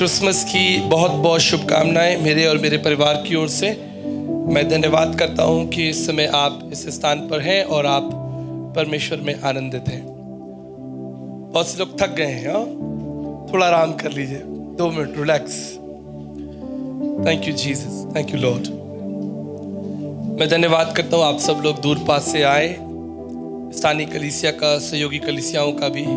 Christmas की बहुत बहुत शुभकामनाएं मेरे और मेरे परिवार की ओर से। मैं धन्यवाद करता हूं कि इस समय आप इस स्थान पर हैं और आप परमेश्वर में आनंदित हैं। बहुत से लोग थक गए हैं, थोड़ा आराम कर लीजिए, 2 minute relax. Thank you Jesus, thank you Lord. मैं धन्यवाद करता हूं आप सब लोग दूर पास से आए, स्थानीय कलीसिया का, सहयोगी कलीसियाओं का भी,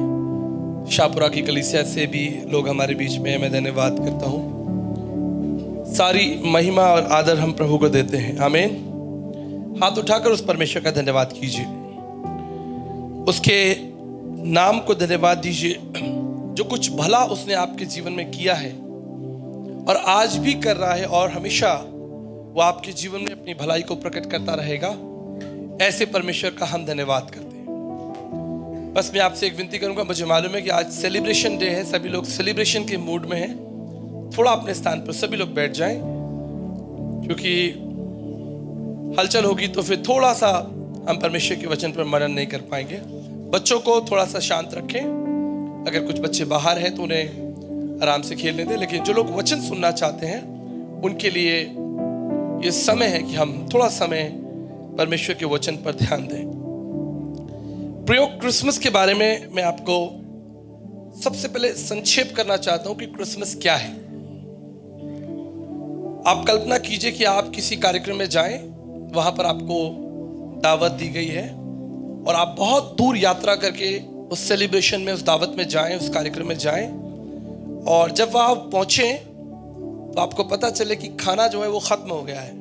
शाहपुरा की कलीसिया से भी लोग हमारे बीच में हैं। मैं धन्यवाद करता हूँ। सारी महिमा और आदर हम प्रभु को देते हैं। आमीन। हाथ उठाकर उस परमेश्वर का धन्यवाद कीजिए, उसके नाम को धन्यवाद दीजिए जो कुछ भला उसने आपके जीवन में किया है और आज भी कर रहा है और हमेशा वो आपके जीवन में अपनी भलाई को प्रकट करता रहेगा। ऐसे परमेश्वर का हम धन्यवाद करते हैं। बस मैं आपसे एक विनती करूंगा, मुझे मालूम है कि आज सेलिब्रेशन डे है, सभी लोग सेलिब्रेशन के मूड में हैं। थोड़ा अपने स्थान पर सभी लोग बैठ जाएं, क्योंकि हलचल होगी तो फिर थोड़ा सा हम परमेश्वर के वचन पर मनन नहीं कर पाएंगे। बच्चों को थोड़ा सा शांत रखें। अगर कुछ बच्चे बाहर हैं तो उन्हें आराम से खेलने दें, लेकिन जो लोग वचन सुनना चाहते हैं उनके लिए ये समय है कि हम थोड़ा समय परमेश्वर के वचन पर ध्यान दें। प्रयोग क्रिसमस के बारे में मैं आपको सबसे पहले संक्षेप करना चाहता हूं कि क्रिसमस क्या है। आप कल्पना कीजिए कि आप किसी कार्यक्रम में जाएं, वहां पर आपको दावत दी गई है और आप बहुत दूर यात्रा करके उस सेलिब्रेशन में, उस दावत में जाएं, उस कार्यक्रम में जाएं, और जब वहां पहुंचे तो आपको पता चले कि खाना जो है वो खत्म हो गया है,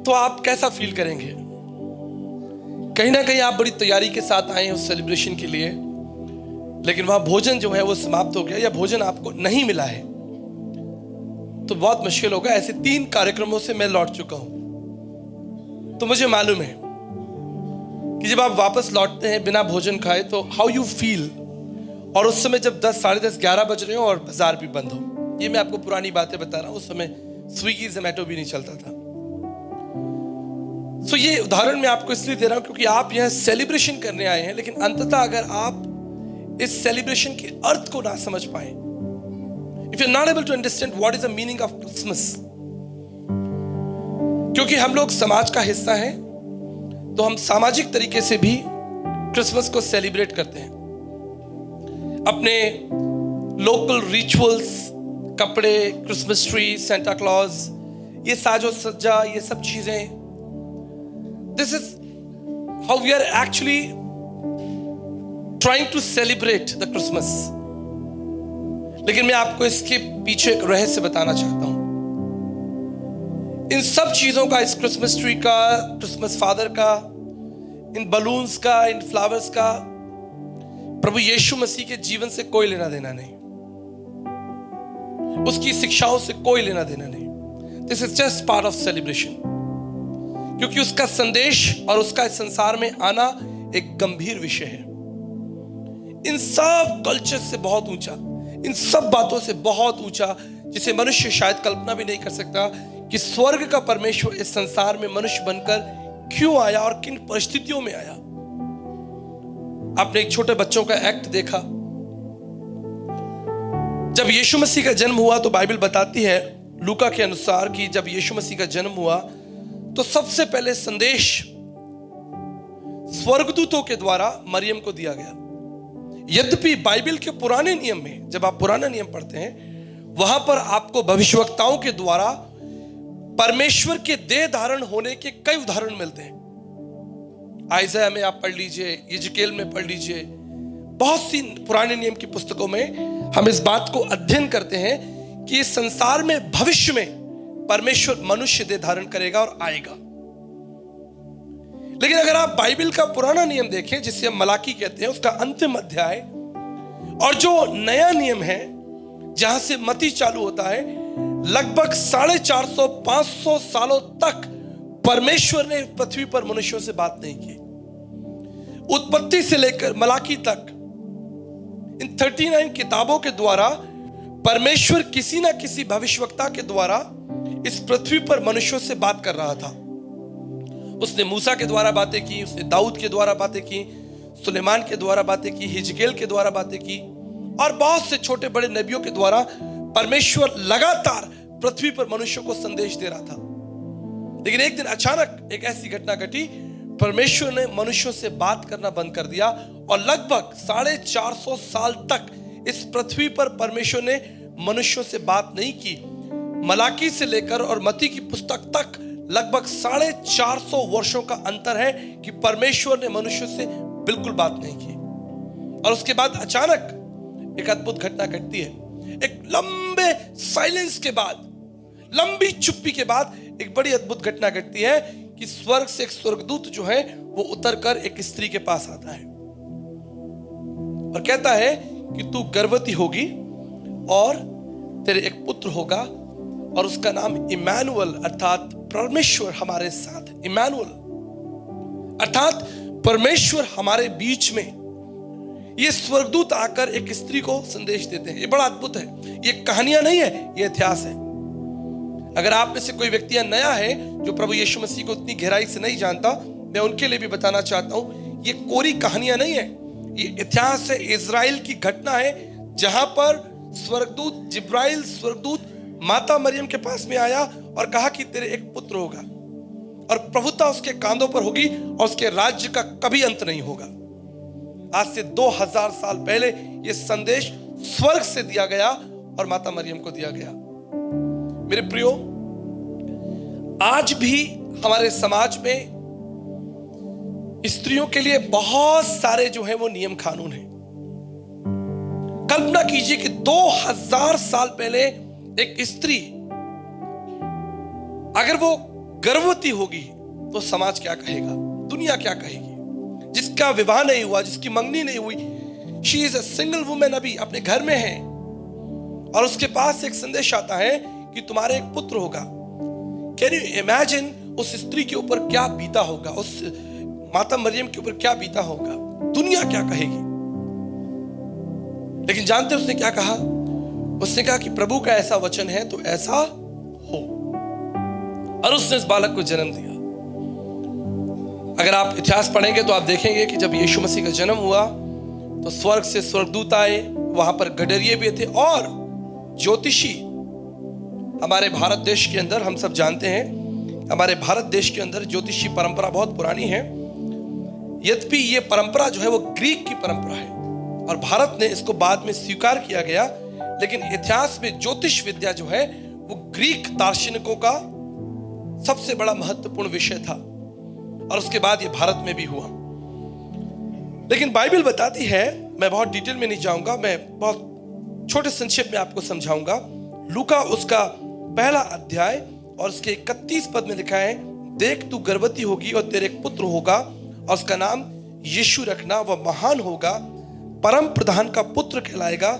तो आप कैसा फील करेंगे? कहीं ना कहीं आप बड़ी तैयारी के साथ आए हैं उस सेलिब्रेशन के लिए, लेकिन वहां भोजन जो है वो समाप्त हो गया या भोजन आपको नहीं मिला है, तो बहुत मुश्किल होगा। ऐसे 3 कार्यक्रमों से मैं लौट चुका हूं, तो मुझे मालूम है कि जब आप वापस लौटते हैं बिना भोजन खाए तो हाउ यू फील। और उस समय जब 10, साढ़े 10, 11 बज रहे हो और बाजार भी बंद हो, ये मैं आपको पुरानी बातें बता रहा हूं। उस समय स्विगी जोमैटो भी नहीं चलता था। तो ये उदाहरण मैं आपको इसलिए दे रहा हूं क्योंकि आप यहां सेलिब्रेशन करने आए हैं, लेकिन अंततः अगर आप इस सेलिब्रेशन के अर्थ को ना समझ पाए, if you are not able to understand what is the meaning of Christmas, क्योंकि हम लोग समाज का हिस्सा हैं, तो हम सामाजिक तरीके से भी क्रिसमस को सेलिब्रेट करते हैं। अपने लोकल रिचुअल्स, कपड़े, क्रिसमस ट्री, सेंटा क्लॉज, ये साजो सज्जा, ये सब चीजें, this is how we are actually trying to celebrate the Christmas। लेकिन मैं आपको इसके पीछे एक रहस्य बताना चाहता हूं। इन सब चीजों का, इस क्रिसमस ट्री का, क्रिसमस फादर का, इन बलून्स का, इन फ्लावर्स का, प्रभु यीशु मसीह के जीवन से कोई लेना देना नहीं, उसकी शिक्षाओं से कोई लेना देना नहीं। This is just part of celebration, क्योंकि उसका संदेश और उसका इस संसार में आना एक गंभीर विषय है। इन सब कल्चर से बहुत ऊंचा, इन सब बातों से बहुत ऊंचा, जिसे मनुष्य शायद कल्पना भी नहीं कर सकता कि स्वर्ग का परमेश्वर इस संसार में मनुष्य बनकर क्यों आया और किन परिस्थितियों में आया। आपने एक छोटे बच्चों का एक्ट देखा। जब यीशु मसीह का जन्म हुआ तो बाइबल बताती है लूका के अनुसार कि जब यीशु मसीह का जन्म हुआ तो सबसे पहले संदेश स्वर्गदूतों के द्वारा मरियम को दिया गया। यद्यपि बाइबल के पुराने नियम में, जब आप पुराना नियम पढ़ते हैं, वहां पर आपको भविष्यवक्ताओं के द्वारा परमेश्वर के देह धारण होने के कई उदाहरण मिलते हैं। आइज़ाया में आप पढ़ लीजिए, यिजकेल में पढ़ लीजिए, बहुत सी पुराने नियम की पुस्तकों में हम इस बात को अध्ययन करते हैं कि इस संसार में भविष्य में परमेश्वर मनुष्य देह धारण करेगा और आएगा। लेकिन अगर आप बाइबल का पुराना नियम देखें, जिसे हम मलाकी कहते हैं, उसका अंतिम अध्याय, और जो नया नियम है जहां से मती चालू होता है, लगभग 450-500 सालों तक परमेश्वर ने पृथ्वी पर मनुष्यों से बात नहीं की। उत्पत्ति से लेकर मलाकी तक इन 39 किताबों के द्वारा परमेश्वर किसी ना किसी भविष्यवक्ता के द्वारा इस पृथ्वी पर मनुष्यों से बात कर रहा था। उसने मूसा के द्वारा बातें की, उसने दाऊद के द्वारा बातें की, सुलेमान के द्वारा बातें की, हिजकेल के द्वारा बातें की, और बहुत से छोटे बड़े नबियों के द्वारा परमेश्वर लगातार पृथ्वी पर मनुष्यों को संदेश दे रहा था। लेकिन एक दिन अचानक एक ऐसी घटना घटी, परमेश्वर ने मनुष्यों से बात करना बंद कर दिया और लगभग 450 साल तक इस पृथ्वी पर परमेश्वर ने मनुष्यों से बात नहीं की। मलाकी से लेकर और मत्ती की पुस्तक तक लगभग 450 वर्षों का अंतर है कि परमेश्वर ने मनुष्यों से बिल्कुल बात नहीं की। और उसके बाद अचानक एक अद्भुत घटना घटती है। एक लंबे साइलेंस के बाद, लंबी चुप्पी के बाद एक बड़ी अद्भुत घटना घटती है कि स्वर्ग से एक स्वर्गदूत जो है वो उतरकर एक स्त्री के पास आता है और कहता है कि तू गर्भवती होगी और तेरे एक पुत्र होगा और उसका नाम इमैनुअल अर्थात परमेश्वर हमारे साथ। इमैनुअल अर्थात परमेश्वर हमारे बीच में। ये स्वर्गदूत आकर एक स्त्री को संदेश देते हैं। ये बड़ा अद्भुत है। ये कहानियां नहीं है, ये इतिहास है। अगर आप में से कोई व्यक्ति नया है जो प्रभु यीशु मसीह को इतनी गहराई से नहीं जानता, मैं उनके लिए भी बताना चाहता हूं, ये कोरी कहानियां नहीं है, ये इतिहास है। इजराइल की घटना है जहां पर स्वर्गदूत जिब्राइल स्वर्गदूत माता मरियम के पास में आया और कहा कि तेरे एक पुत्र होगा और प्रभुता उसके कांधों पर होगी और उसके राज्य का कभी अंत नहीं होगा। आज से 2000 साल पहले यह संदेश स्वर्ग से दिया गया और माता मरियम को दिया गया। मेरे प्रियो, आज भी हमारे समाज में स्त्रियों के लिए बहुत सारे जो है वो नियम कानून हैं। कल्पना कीजिए कि 2000 साल पहले एक स्त्री अगर वो गर्भवती होगी तो समाज क्या कहेगा, दुनिया क्या कहेगी। जिसका विवाह नहीं हुआ, जिसकी मंगनी नहीं हुई, she is a single women, अभी अपने घर में है और उसके पास एक संदेश आता है कि तुम्हारे एक पुत्र होगा। कैन यू इमेजिन उस स्त्री के ऊपर क्या बीता होगा, उस माता मरियम के ऊपर क्या बीता होगा, दुनिया क्या कहेगी। लेकिन जानते उसने क्या कहा? उसने कहा कि प्रभु का ऐसा वचन है तो ऐसा हो, और उसने इस बालक को जन्म दिया। अगर आप इतिहास पढ़ेंगे तो आप देखेंगे कि जब यीशु मसीह का जन्म हुआ तो स्वर्ग से स्वर्गदूत आए, वहां पर गडरिये भी थे और ज्योतिषी। हमारे भारत देश के अंदर हम सब जानते हैं, हमारे भारत देश के अंदर ज्योतिषी परंपरा बहुत पुरानी है। यद्यपि ये परंपरा जो है वो ग्रीक की परंपरा है और भारत ने इसको बाद में स्वीकार किया गया, लेकिन इतिहास में ज्योतिष विद्या जो है वो ग्रीक दार्शनिकों का सबसे बड़ा महत्वपूर्ण विषय था और उसके बाद ये भारत में भी हुआ। लेकिन बाइबल बताती है, मैं बहुत डिटेल में नहीं जाऊंगा, मैं बहुत छोटे संक्षेप में आपको समझाऊंगा। लूका उसका पहला अध्याय और उसके 31 पद में लिखा है, देख तू गर्भवती होगी और तेरे एक पुत्र होगा और उसका नाम यीशु रखना, वह महान होगा, परम प्रधान का पुत्र कहलाएगा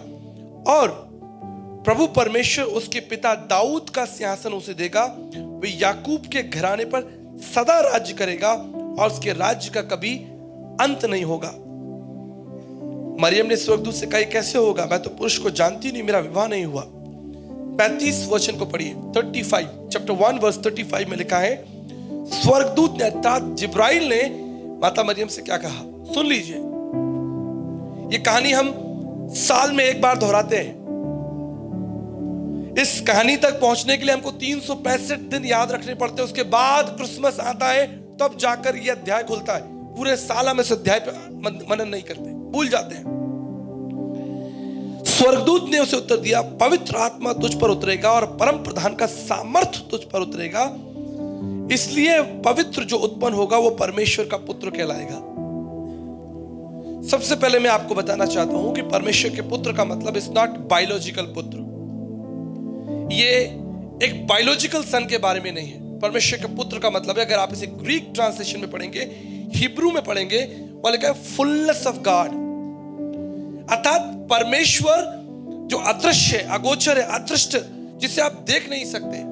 और प्रभु परमेश्वर उसके पिता दाऊद का सिंहासन उसे देगा। वह याकूब के घराने पर सदा राज्य करेगा और उसके राज्य का कभी अंत नहीं होगा। मरियम ने स्वर्गदूत से कहा, कैसे होगा, मैं तो पुरुष को जानती नहीं, मेरा विवाह नहीं हुआ। 35 वचन को पढ़िए, 35 चैप्टर 1 वर्स 35 में लिखा है, स्वर्गदूत ने अर्थात जिब्राइल ने माता मरियम से क्या कहा, सुन लीजिए। ये कहानी हम साल में एक बार दोहराते हैं। इस कहानी तक पहुंचने के लिए हमको 365 दिन याद रखने पड़ते हैं। उसके बाद क्रिसमस आता है तब जाकर यह अध्याय खुलता है। पूरे साल हम इस अध्याय पे मनन नहीं करते, भूल जाते हैं। स्वर्गदूत ने उसे उत्तर दिया, पवित्र आत्मा तुझ पर उतरेगा और परम प्रधान का सामर्थ्य तुझ पर उतरेगा, इसलिए पवित्र जो उत्पन्न होगा वो परमेश्वर का पुत्र कहलाएगा। सबसे पहले मैं आपको बताना चाहता हूं कि परमेश्वर के पुत्र का मतलब इज नॉट बायोलॉजिकल पुत्र। ये एक बायोलॉजिकल सन के बारे में नहीं है। परमेश्वर के पुत्र का मतलब है, अगर आप इसे ग्रीक ट्रांसलेशन में पढ़ेंगे, हिब्रू में पढ़ेंगे, वो लिखा है फुलनेस ऑफ गॉड, अर्थात परमेश्वर जो अदृश्य है, अगोचर है, अदृष्ट, जिसे आप देख नहीं सकते,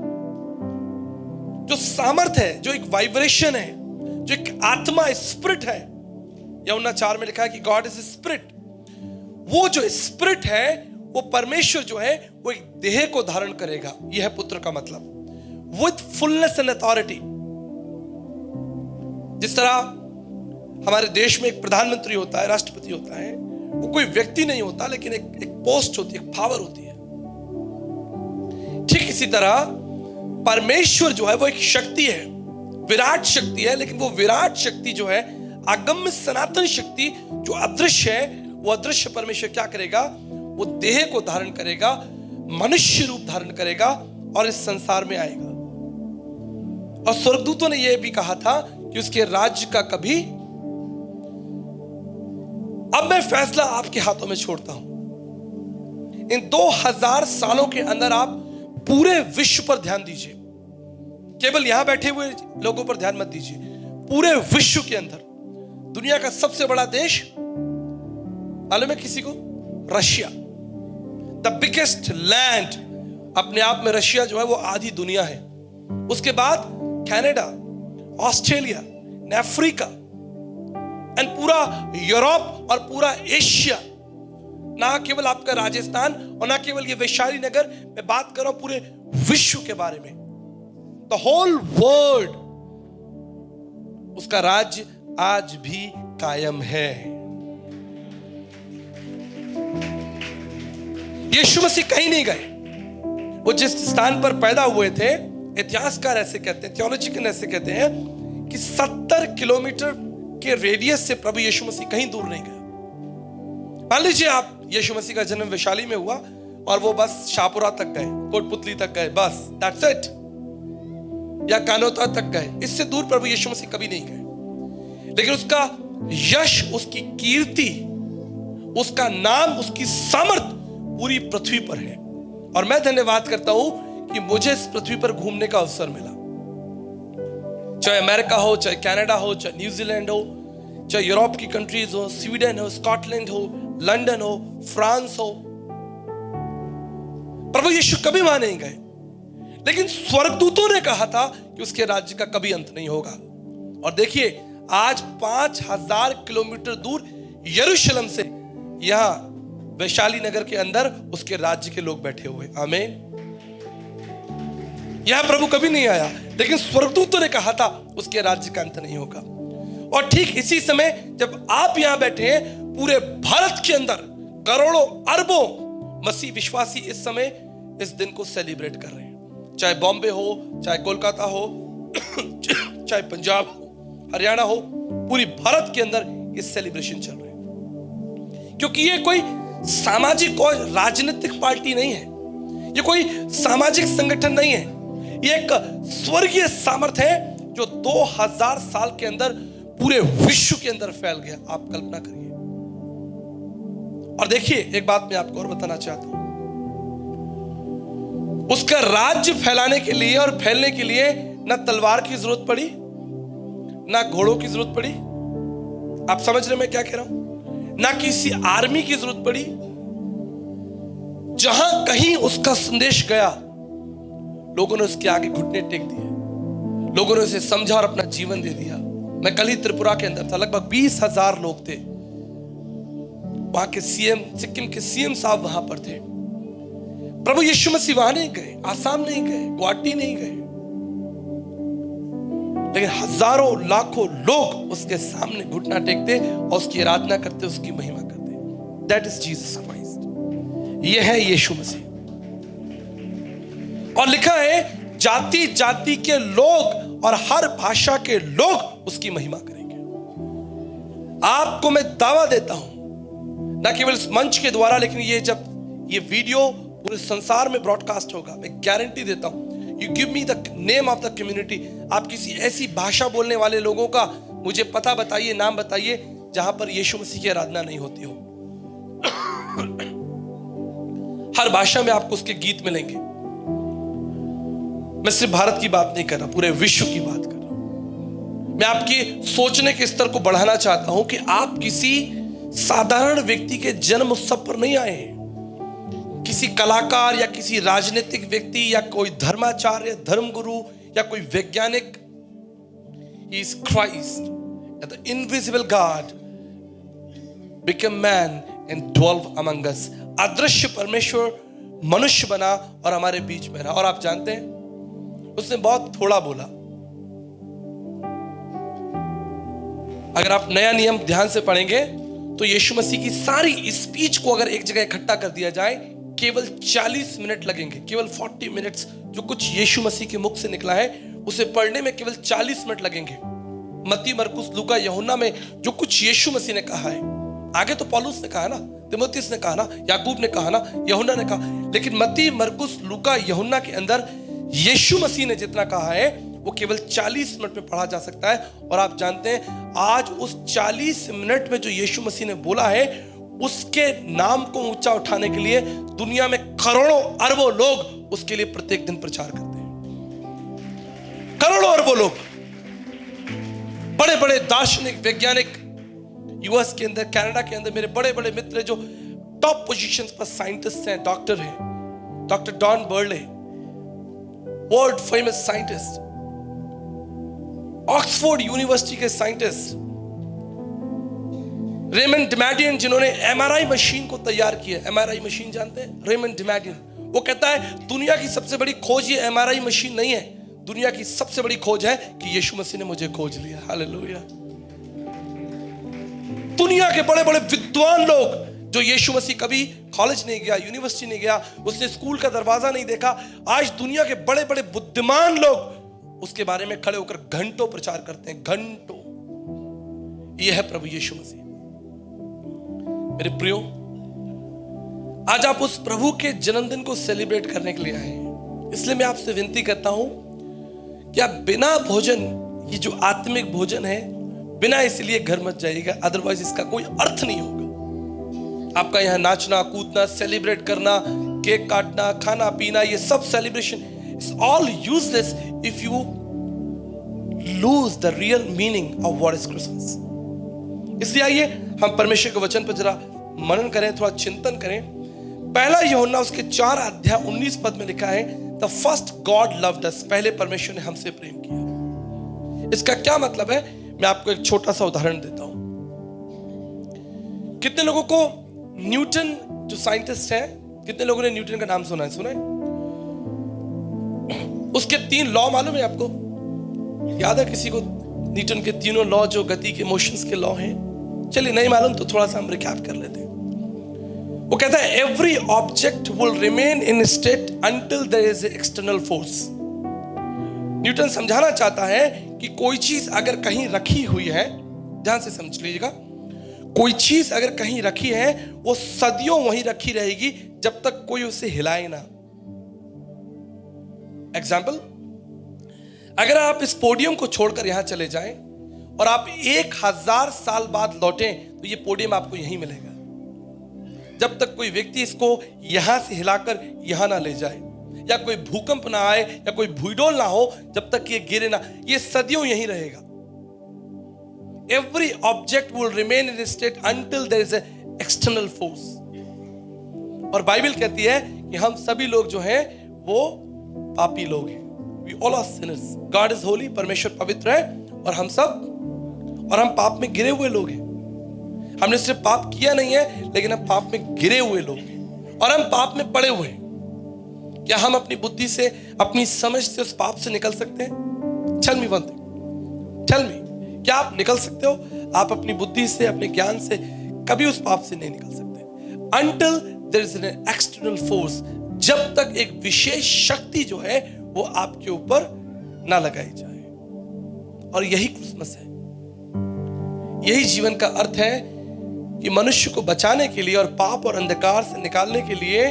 जो सामर्थ है, जो एक वाइब्रेशन है, जो एक आत्मा स्पिरिट है। यूहन्ना 4 में लिखा है कि गॉड इज स्पिरिट। वो जो स्पिरिट है वो परमेश्वर जो है वो एक देह को धारण करेगा। यह है पुत्र का मतलब, विद फुलनेस एंड अथॉरिटी। जिस तरह हमारे देश में एक प्रधानमंत्री होता है, राष्ट्रपति होता है, वो कोई व्यक्ति नहीं होता, लेकिन एक पोस्ट होती है, एक पावर होती है। ठीक इसी तरह परमेश्वर जो है वो एक शक्ति है, विराट शक्ति है, लेकिन वो विराट शक्ति जो है, अगम्य सनातन शक्ति जो अदृश्य है, वो अदृश्य परमेश्वर क्या करेगा? वो देह को धारण करेगा, मनुष्य रूप धारण करेगा और इस संसार में आएगा। और स्वर्गदूतों ने यह भी कहा था कि उसके राज्य का कभी, अब मैं फैसला आपके हाथों में छोड़ता हूं। इन 2000 सालों के अंदर आप पूरे विश्व पर ध्यान दीजिए, केवल यहां बैठे हुए लोगों पर ध्यान मत दीजिए। पूरे विश्व के अंदर दुनिया का सबसे बड़ा देश मालूम है किसी को? Russia, the biggest land. अपने आप में रशिया जो है वो आधी दुनिया है। उसके बाद कनाडा, ऑस्ट्रेलिया, अफ्रीका एंड पूरा यूरोप और पूरा एशिया। ना केवल आपका राजस्थान और ना केवल ये वैशाली नगर, मैं बात कर रहा हूं पूरे विश्व के बारे में। द होल वर्ल्ड, उसका राज्य आज भी कायम है। यीशु मसीह कहीं नहीं गए। वो जिस स्थान पर पैदा हुए थे, इतिहासकार ऐसे कहते हैं, थियोलॉजिकल ऐसे कहते हैं कि 70 किलोमीटर के रेडियस से प्रभु यीशु मसीह कहीं दूर नहीं गए। मान लीजिए आप यीशु मसीह का जन्म वैशाली में हुआ और वो बस शाहपुरा तक गए, कोटपुतली तक गए, बस दैट्स इट, या कानोता तक गए। इससे दूर प्रभु यीशु मसीह कभी नहीं गए। लेकिन उसका यश, उसकी कीर्ति, उसका नाम, उसकी सामर्थ पूरी पृथ्वी पर है। और मैं धन्यवाद करता हूं कि मुझे इस पृथ्वी पर घूमने का अवसर मिला। चाहे अमेरिका हो, चाहे कनाडा हो, चाहे न्यूजीलैंड हो, चाहे यूरोप की कंट्रीज हो, स्वीडन हो, स्कॉटलैंड हो, लंदन हो, फ्रांस हो, प्रभु यीशु कभी वहां नहीं गए। लेकिन स्वर्गदूतों ने कहा था कि उसके राज्य का कभी अंत नहीं होगा। और देखिए, आज 5000 किलोमीटर दूर यरूशलेम से यहां वैशाली नगर के अंदर उसके राज्य के लोग बैठे हुए। आमीन। यहां प्रभु कभी नहीं आया, लेकिन स्वर्गदूतों ने कहा था उसके राज्य का अंत नहीं होगा। और ठीक इसी समय जब आप यहां बैठे हैं, पूरे भारत के अंदर करोड़ों अरबों मसीह विश्वासी इस समय इस दिन को सेलिब्रेट कर रहे हैं। चाहे बॉम्बे हो, चाहे कोलकाता हो, चाहे पंजाब हो, हरियाणा हो, पूरी भारत के अंदर ये सेलिब्रेशन चल रहे हैं। क्योंकि ये कोई सामाजिक और राजनीतिक पार्टी नहीं है, ये कोई सामाजिक संगठन नहीं है, ये एक स्वर्गीय सामर्थ है जो 2000 साल के अंदर पूरे विश्व के अंदर फैल गया। आप कल्पना करिए। और देखिए, एक बात मैं आपको और बताना चाहता हूं, उसका राज्य फैलाने के लिए और फैलने के लिए ना तलवार की जरूरत पड़ी, ना घोड़ों की जरूरत पड़ी। आप समझ रहे मैं क्या कह रहा हूं? ना किसी आर्मी की जरूरत पड़ी। जहां कहीं उसका संदेश गया, लोगों ने उसके आगे घुटने टेक दिए, लोगों ने उसे समझा और अपना जीवन दे दिया। मैं कल ही त्रिपुरा के अंदर था, लगभग 20,000 लोग थे। वहां के सीएम, सिक्किम के सीएम साहब वहां पर थे। प्रभु यीशु मसीह वहां नहीं गए, आसाम नहीं गए, गुवाहाटी नहीं गए, लेकिन हजारों लाखों लोग उसके सामने घुटना टेकते और उसकी आराधना करते, उसकी महिमा करते। That is Jesus Christ. यह है यीशु मसीह। और लिखा है, जाति जाति के लोग और हर भाषा के लोग उसकी महिमा करेंगे। आपको मैं दावा देता हूं, ना केवल इस मंच के द्वारा, लेकिन ये जब ये वीडियो पूरे संसार में ब्रॉडकास्ट होगा, मैं गारंटी देता हूं, you give me the name of the community. आप किसी ऐसी भाषा बोलने वाले लोगों का मुझे पता बताइए, नाम बताइए, जहां पर यीशु मसीह की आराधना नहीं होती हो। हर भाषा में आपको उसके गीत मिलेंगे। मैं सिर्फ भारत की बात नहीं कर रहा, पूरे विश्व की बात कर रहा हूं। मैं आपकी सोचने के स्तर को बढ़ाना चाहता हूं कि आप किसी साधारण व्यक्ति के जन्म उत्सव पर नहीं आए हैं, किसी कलाकार या किसी राजनीतिक व्यक्ति या कोई धर्माचार्य, धर्मगुरु या कोई वैज्ञानिक। He is Christ, the invisible God became man and dwelt among us. अदृश्य परमेश्वर मनुष्य बना और हमारे बीच में रहा। और आप जानते हैं, उसने बहुत थोड़ा बोला। अगर आप नया नियम ध्यान से पढ़ेंगे तो यीशु मसीह की सारी स्पीच को अगर एक जगह इकट्ठा कर दिया जाए, केवल 40 मिनट लगेंगे। केवल 40 मिनट्स, जो कुछ यीशु मसीह के मुख से निकला है उसे पढ़ने में केवल 40 मिनट लगेंगे। मत्ती, मरकुस, लूका, यूहन्ना में जो कुछ यीशु मसीह ने कहा है, आगे तो पौलुस ने कहा ना, तीमुथियुस ने कहा ना, याकूब ने कहा ना, यूहन्ना ने कहा, लेकिन मत्ती, मरकुस, लूका, यूहन्ना के अंदर यीशु मसीह ने जितना कहा है वो केवल 40 मिनट में पढ़ा जा सकता है। और आप जानते हैं आज उस 40 मिनट में जो यीशु मसीह ने बोला है, उसके नाम को ऊंचा उठाने के लिए दुनिया में करोड़ों अरबों लोग उसके लिए प्रत्येक दिन प्रचार करते हैं। करोड़ों अरबों लोग, बड़े बड़े दार्शनिक, वैज्ञानिक, यूएस के अंदर, कनाडा के अंदर मेरे बड़े बड़े मित्र जो टॉप पोजीशंस पर साइंटिस्ट हैं, डॉक्टर हैं, doctor Don Burley, world famous scientist, Oxford University के साइंटिस्ट, रेमंड डिमैडियन जिन्होंने एमआरआई मशीन को तैयार किया। एमआरआई मशीन जानते हैं? रेमंड डिमैडियन, वो कहता है दुनिया की सबसे बड़ी खोज ये एमआरआई मशीन नहीं है, दुनिया की सबसे बड़ी खोज है कि यीशु मसीह ने मुझे खोज लिया। हालेलुया। दुनिया के बड़े बड़े विद्वान लोग, जो यीशु मसीह कभी कॉलेज नहीं गया, यूनिवर्सिटी नहीं गया, उसने स्कूल का दरवाजा नहीं देखा, आज दुनिया के बड़े बड़े बुद्धिमान लोग उसके बारे में खड़े होकर घंटों प्रचार करते हैं, घंटों। यह है प्रभु यीशु मसीह। मेरे प्रियो, आज आप उस प्रभु के जन्मदिन को सेलिब्रेट करने के लिए आए हैं, इसलिए मैं आपसे विनती करता हूं कि आप बिना भोजन, ये जो आत्मिक भोजन है, बिना इसलिए घर मत जाइएगा, अदरवाइज इसका कोई अर्थ नहीं होगा। आपका यहाँ नाचना, कूदना, सेलिब्रेट करना, केक काटना, खाना पीना, ये सब celebration is all useless if you lose the real meaning of what is Christmas. इसलिए आइए हम परमेश्वर के वचन पर जरा मनन करें, थोड़ा चिंतन करें। पहला यूहन्ना उसके 4 अध्याय 19 पद में लिखा है, the first God loved us, पहले परमेश्वर ने हमसे प्रेम किया। इसका क्या मतलब है, मैं आपको एक छोटा सा उदाहरण देता हूं। कितने लोगों को न्यूटन जो साइंटिस्ट है, कितने लोगों ने न्यूटन का नाम सुना है? सुना है? उसके 3 लॉ मालूम है आपको? याद है किसी को न्यूटन के तीनों लॉ जो गति के, मोशंस के लॉ हैं? चलिए नहीं मालूम तो थोड़ा सा हम रिकैप कर लेते हैं। वो कहता है every object will remain in state until there is external force. Newton समझाना चाहता है कि कोई चीज अगर कहीं रखी हुई है, ध्यान से समझ लीजिएगा, कोई चीज अगर कहीं रखी है वो सदियों वहीं रखी रहेगी जब तक कोई उसे हिलाए ना। एग्जाम्पल, अगर आप इस पोडियम को छोड़कर यहां चले जाएं और आप 1000 साल बाद लौटें तो ये पोडियम आपको यहीं मिलेगा, जब तक कोई व्यक्ति इसको यहां से हिलाकर यहां ना ले जाए, या कोई भूकंप ना आए, या कोई भूडोल ना हो, जब तक ये गिरे ना, ये सदियों यहीं रहेगा। Every object will remain in state until there is an external force. और बाइबल कहती है कि हम सभी लोग जो हैं वो पापी लोग हैं। We all are sinners. God is holy, परमेश्वर पवित्र है, और हम पाप में गिरे हुए लोग हैं। हमने सिर्फ पाप किया नहीं है, लेकिन हम पाप में गिरे हुए लोग हैं, और हम पाप में पड़े हुए हैं। क्या हम अपनी बुद्धि से, अपनी समझ से उस पाप से निकल सकते हैं? Tell me one thing. Tell me, क्या आप निकल सकते हो? आप अपनी बुद्धि से, अपने ज्ञान से कभी उस पाप से नहीं निकल सकते until there is an external force, जब तक एक विशेष शक्ति जो है वो आपके ऊपर ना लगाई जाए। और यही क्रिसमस है, यही जीवन का अर्थ है कि मनुष्य को बचाने के लिए और पाप और अंधकार से निकालने के लिए,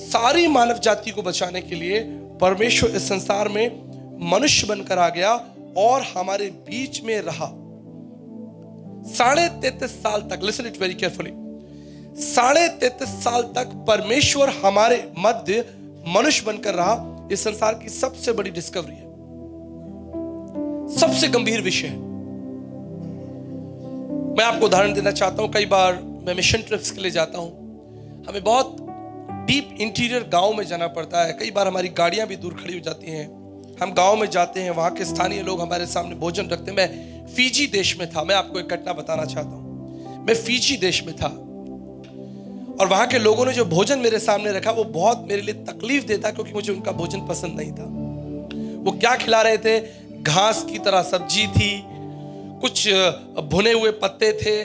सारी मानव जाति को बचाने के लिए परमेश्वर इस संसार में मनुष्य बनकर आ गया और हमारे बीच में रहा 33.5 साल तक। Listen it very carefully. 33.5 साल तक परमेश्वर हमारे मध्य मनुष्य बनकर रहा। इस संसार की सबसे बड़ी डिस्कवरी है, सबसे गंभीर विषय है। मैं आपको उदाहरण देना चाहता हूं। कई बार मैं मिशन ट्रिप्स के लिए जाता हूं, हमें बहुत डीप इंटीरियर गांव में जाना पड़ता है। कई बार हमारी गाड़ियां भी दूर खड़ी हो जाती हैं। हम गांव में जाते हैं, वहां के स्थानीय लोग हमारे सामने भोजन रखते हैं। मैं फीजी देश में था, मैं आपको एक घटना बताना चाहता हूं। मैं फीजी देश में था और वहां के लोगों ने जो भोजन मेरे सामने रखा वो बहुत मेरे लिए तकलीफ देता, क्योंकि मुझे उनका भोजन पसंद नहीं था। वो क्या खिला रहे थे? घास की तरह सब्जी थी, कुछ भुने हुए पत्ते थे,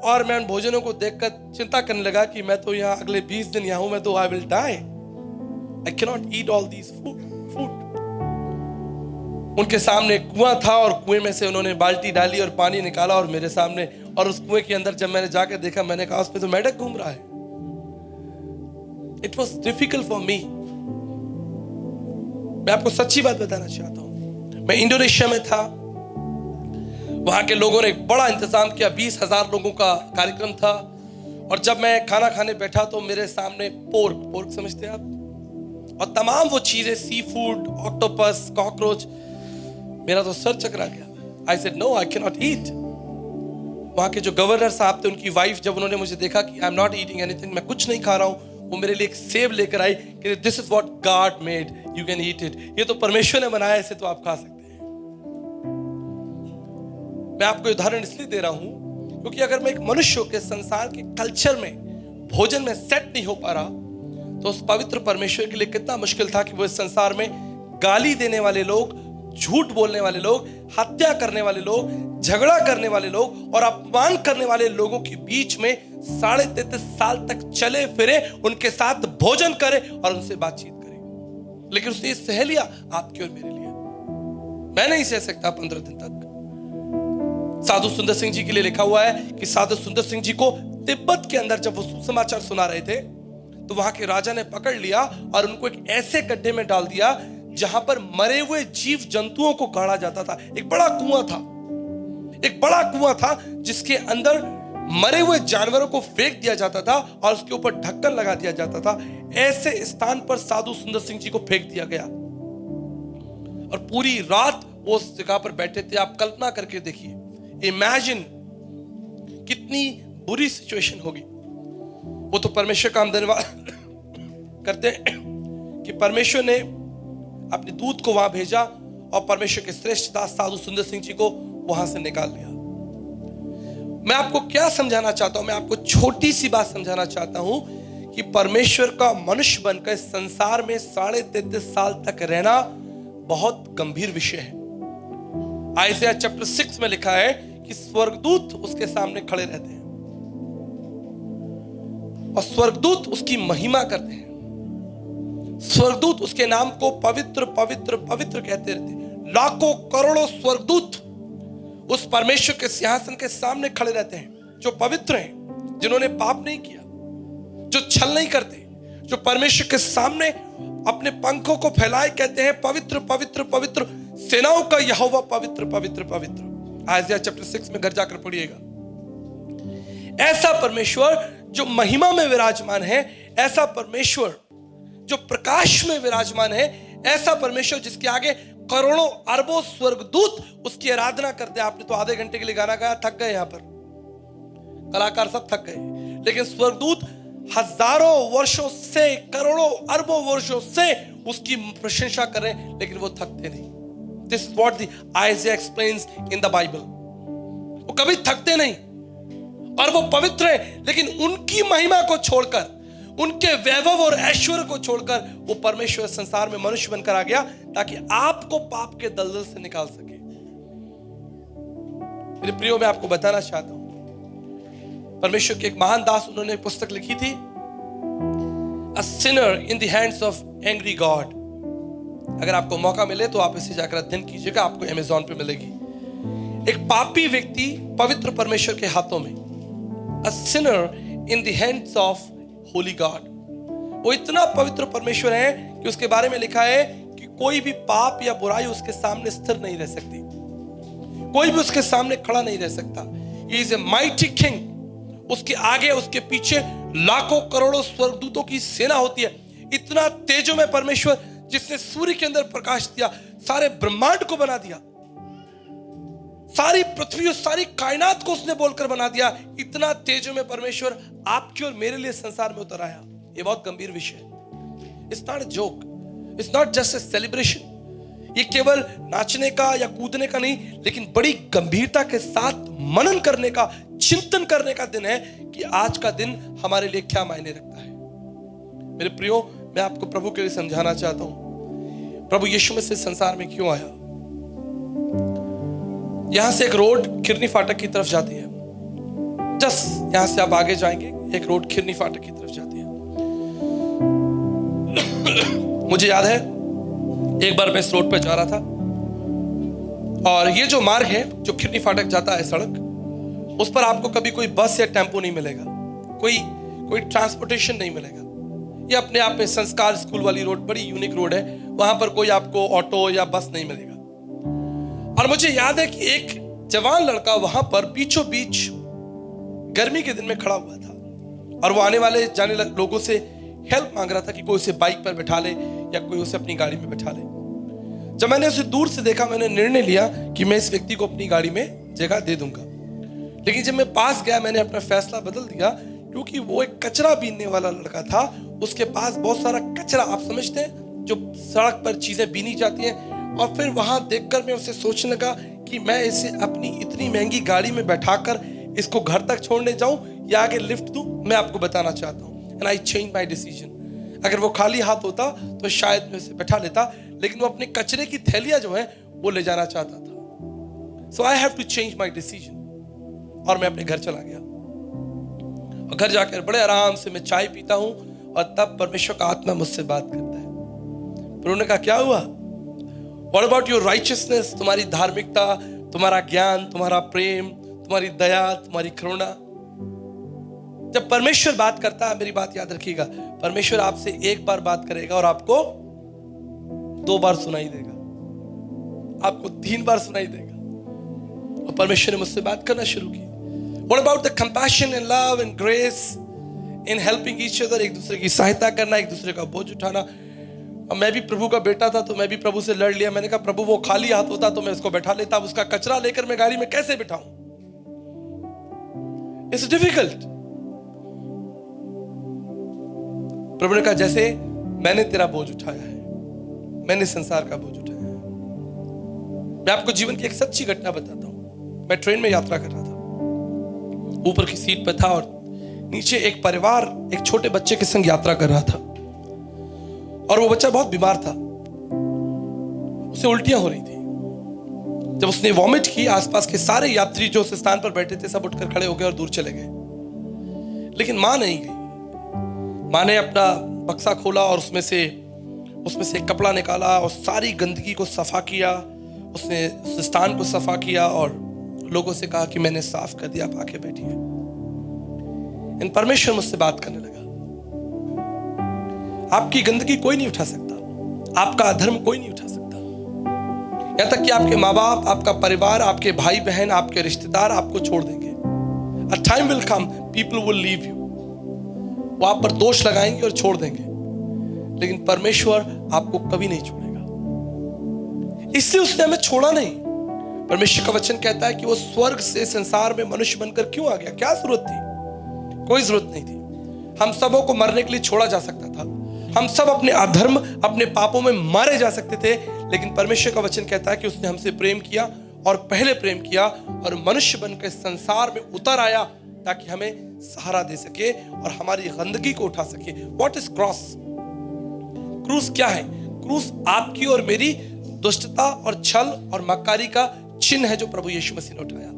और मैं उन भोजनों को देखकर चिंता करने लगा कि मैं तो यहाँ अगले 20 दिन यहाँ हूं, मैं तो I will die, I can not eat all these food. उनके सामने कुआं था और कुएं में से उन्होंने बाल्टी डाली और पानी निकाला और मेरे सामने, और उस कुएं के अंदर जब मैंने जाकर देखा, मैंने कहा उसमें तो मेंढक घूम रहा है। It was difficult for me. मैं आपको सच्ची बात बताना चाहता हूं, मैं इंडोनेशिया में था, वहां के लोगों ने एक बड़ा इंतजाम किया, 20,000 लोगों का कार्यक्रम था। और जब मैं खाना खाने बैठा तो मेरे सामने पोर्क समझते हैं आप, और तमाम वो चीजें, सी फूड, ऑक्टोपस, कॉकरोच, मेरा तो सर चकरा गया। I said no, I can not eat. वहां के जो गवर्नर साहब थे, उनकी वाइफ, जब उन्होंने मुझे देखा कि I am not eating anything, मैं कुछ नहीं खा रहा हूं, वो मेरे लिए एक सेब लेकर आई कि this is what God made, you can eat it, ये तो परमेश्वर ने बनाया, इसे तो आप खा सकते हैं। मैं आपको उदाहरण इसलिए दे रहा हूं क्योंकि अगर मैं एक मनुष्य के संसार के कल्चर में, भोजन में सेट नहीं हो पा रहा, तो उस पवित्र परमेश्वर के लिए कितना मुश्किल था कि वो इस संसार में गाली देने वाले लोग, झूठ बोलने वाले लोग, हत्या करने वाले लोग, झगड़ा करने वाले लोग और अपमान करने वाले लोगों के बीच में 33.5 साल तक चले फिरे, उनके साथ भोजन करे और उनसे बातचीत करे। लेकिन उसने सह लिया आपके और मेरे लिए। मैं नहीं सह सकता 15 दिन तक। साधु सुंदर सिंह जी के लिए लिखा हुआ है कि साधु सुंदर सिंह जी को तिब्बत के अंदर जब वो सुसमाचार सुना रहे थे, तो वहां के राजा ने पकड़ लिया और उनको एक ऐसे गड्ढे में डाल दिया जहां पर मरे हुए जीव जंतुओं को गाड़ा जाता था। एक बड़ा कुआं था जिसके अंदर मरे हुए जानवरों को फेंक दिया जाता था और उसके ऊपर ढक्कन लगा दिया जाता था। ऐसे स्थान पर साधु सुंदर सिंह जी को फेंक दिया गया और पूरी रात वो उस जगह पर बैठे थे। आप कल्पना करके देखिए, इमेजिन कितनी बुरी सिचुएशन होगी। वो तो परमेश्वर का हम धन्यवाद करते हैं कि परमेश्वर ने अपने दूत को वहां भेजा और परमेश्वर के श्रेष्ठ दास साधु सुंदर सिंह जी को वहां से निकाल लिया। मैं आपको क्या समझाना चाहता हूं? मैं आपको छोटी सी बात समझाना चाहता हूं कि परमेश्वर का मनुष्य बनकर इस संसार में 33.5 साल तक रहना बहुत गंभीर विषय है। आयशा चैप्टर 6 में लिखा है कि स्वर्गदूत उसके सामने खड़े रहते हैं और स्वर्गदूत उसकी महिमा करते हैं। स्वर्गदूत उसके नाम को पवित्र पवित्र पवित्र कहते रहते हैं। लाखों करोड़ों स्वर्गदूत उस परमेश्वर के सिंहासन के सामने खड़े रहते हैं, जो पवित्र हैं, जिन्होंने पाप नहीं किया, जो छल नहीं करते, जो परमेश्वर के सामने अपने पंखों को फैलाए कहते हैं पवित्र पवित्र पवित्र, सेनाओं का यहोवा पवित्र पवित्र पवित्र। आयशा चैप्टर 6 में घर जाकर पढ़िएगा। ऐसा परमेश्वर जो महिमा में विराजमान है, ऐसा परमेश्वर जो प्रकाश में विराजमान है, ऐसा परमेश्वर जिसके आगे करोड़ों अरबों स्वर्गदूत उसकी आराधना करते हैं। आपने तो आधे घंटे के लिए गाना गाया, थक गए, यहां पर कलाकार सब थक गए, लेकिन स्वर्गदूत हजारों वर्षों से, करोड़ों अरबों वर्षों से उसकी प्रशंसा कर रहे हैं, लेकिन वो थकते नहीं। This is what the आइज़ाया explains in the Bible. वो कभी थकते नहीं और वो पवित्र है, लेकिन उनकी महिमा को छोड़कर, उनके वैभव और ऐश्वर्य को छोड़कर वो परमेश्वर संसार में मनुष्य बनकर आ गया ताकि आपको पाप के दलदल से निकाल सके। मेरे प्रियो, मैं आपको बताना चाहता हूं, परमेश्वर के एक महान दास, उन्होंने एक पुस्तक लिखी थी, A Sinner in the Hands of Angry God। अगर आपको मौका मिले तो आप इसे जाकर अध्ययन कीजिएगा, आपको अमेज़न पे मिलेगी। एक पापी व्यक्ति पवित्र परमेश्वर के हाथों में, A sinner in the hands of Holi God. वो इतना पवित्र परमेश्वर है कि उसके बारे में लिखा है कि कोई भी पाप या बुराई उसके सामने स्थिर नहीं रह सकती, कोई भी उसके सामने खड़ा नहीं रह सकता। He is a mighty king। उसके आगे, उसके पीछे लाखों करोड़ों स्वर्गदूतों की सेना होती है। इतना तेजो में परमेश्वर, जिसने सूर्य के अंदर प्रकाश दिया, सारे ब्रह्मांड को बना दिया, सारी पृथ्वी और सारी कायनात को उसने बोलकर बना दिया। इतना तेजो में परमेश्वर आपके और मेरे लिए संसार में उतर आया। ये बहुत गंभीर विषय है। It's not a joke, it's not just a celebration. ये केवल नाचने का या कूदने का नहीं, लेकिन बड़ी गंभीरता के साथ मनन करने का, चिंतन करने का दिन है कि आज का दिन हमारे लिए क्या मायने रखता है। मेरे प्रियो, मैं आपको प्रभु के लिए समझाना चाहता हूं, प्रभु यीशु मसीह संसार में क्यों आया। यहां से एक रोड किरनी फाटक की तरफ जाती है। जस्ट यहां से आप आगे जाएंगे, एक रोड खिरनी फाटक की तरफ जाती है। मुझे याद है एक बार मैं इस रोड पे जा रहा था और ये जो मार्ग है जो खिरनी फाटक जाता है सड़क, उस पर आपको कभी कोई बस या टेम्पो नहीं मिलेगा, कोई ट्रांसपोर्टेशन नहीं मिलेगा। ये अपने आप में संस्कार स्कूल वाली रोड बड़ी यूनिक रोड है, वहां पर कोई आपको ऑटो या बस नहीं मिलेगा। और मुझे याद है कि एक जवान लड़का वहां पर बीचों बीच गर्मी के दिन में खड़ा हुआ था और वो आने वाले जाने लोगों से हेल्प मांग रहा था कि कोई उसे बाइक पर बैठा ले या कोई उसे अपनी गाड़ी में बैठा ले। जब मैंने उसे दूर से देखा, मैंने निर्णय लिया कि मैं इस व्यक्ति को अपनी गाड़ी में जगह दे दूंगा। लेकिन जब मैं पास गया, मैंने अपना फैसला बदल दिया, क्योंकि वो एक कचरा बीनने वाला लड़का था। उसके पास बहुत सारा कचरा, आप समझते हैं, जो सड़क पर चीजें बीनी जाती हैं। और फिर वहां देखकर मैं उसे सोचने लगा कि मैं इसे अपनी इतनी महंगी गाड़ी में बैठाकर इसको घर तक छोड़ने जाऊं या आगे लिफ्ट दूं। मैं आपको बताना चाहता हूं, and I change my decision. अगर वो खाली हाथ होता तो शायद मैं उसे बैठा लेता, लेकिन वो अपने कचरे की थैलियां जो है वो ले जाना चाहता था। So I have to change my decision. और मैं अपने घर चला गया और घर जाकर बड़े आराम से मैं चाय पीता हूं और तब परमेश्वर का आत्मा मुझसे बात करता है। फिर उन्होंने कहा, क्या हुआ? What about your righteousness? तुम्हारी धार्मिकता, तुम्हारा ज्ञान, तुम्हारा प्रेम, तुम्हारी दया, तुम्हारी करुणा। जब परमेश्वर बात करता है, मेरी बात याद रखिएगा, परमेश्वर आपसे एक बार बात करेगा और आपको 2 बार सुनाई देगा, आपको 3 बार सुनाई देगा। और परमेश्वर ने मुझसे बात करना शुरू की। What about the compassion and love and grace in helping each other? एक दूसरे की सहायता करना, एक दूसरे का बोझ उठाना। और मैं भी प्रभु का बेटा था, तो मैं भी प्रभु से लड़ लिया। मैंने कहा, प्रभु वो खाली हाथ होता तो मैं उसको बैठा लेता, उसका कचरा लेकर मैं गाड़ी में कैसे बिठाऊं? It's difficult। प्रभु ने कहा, जैसे मैंने तेरा बोझ उठाया है, मैंने संसार का बोझ उठाया है। मैं आपको जीवन की एक सच्ची घटना बताता हूं। मैं ट्रेन में यात्रा कर रहा था, ऊपर की सीट पर था और नीचे एक परिवार एक छोटे बच्चे के संग यात्रा कर रहा था। और वो बच्चा बहुत बीमार था, उसे उल्टियां हो रही थी। जब उसने वॉमिट की, आसपास के सारे यात्री जो उस स्थान पर बैठे थे सब उठकर खड़े हो गए और दूर चले गए। लेकिन मां नहीं गई। मां ने अपना बक्सा खोला और उसमें से एक कपड़ा निकाला और सारी गंदगी को सफा किया। उसने उस स्थान को सफा किया और लोगों से कहा कि मैंने साफ कर दिया, आप आके बैठिए। इन परमेश्वर मुझसे बात करने लगा। आपकी गंदगी कोई नहीं उठा सकता, आपका अधर्म कोई नहीं उठा सकता। यहां तक कि आपके माँ बाप, आपका परिवार, आपके भाई बहन, आपके रिश्तेदार आपको छोड़ देंगे। A time will come, people will leave you। वो आप पर दोष लगाएंगे और छोड़ देंगे, लेकिन परमेश्वर आपको कभी नहीं छोड़ेगा। इसलिए उसने हमें छोड़ा नहीं। परमेश्वर का वचन कहता है कि वो स्वर्ग से संसार में मनुष्य बनकर क्यों आ गया? क्या जरूरत थी? कोई जरूरत नहीं थी। हम सबों को मरने के लिए छोड़ा जा सकता था। हम सब अपने अधर्म, अपने पापों में मारे जा सकते थे, लेकिन परमेश्वर का वचन कहता है कि उसने हमसे प्रेम किया और पहले प्रेम किया और मनुष्य बनकर संसार में उतर आया ताकि हमें सहारा दे सके और हमारी गंदगी को उठा सके। What is cross? क्रूस क्या है? क्रूस आपकी और मेरी दुष्टता और छल और मक्कारी का चिन्ह है जो प्रभु यीशु मसीह ने उठाया।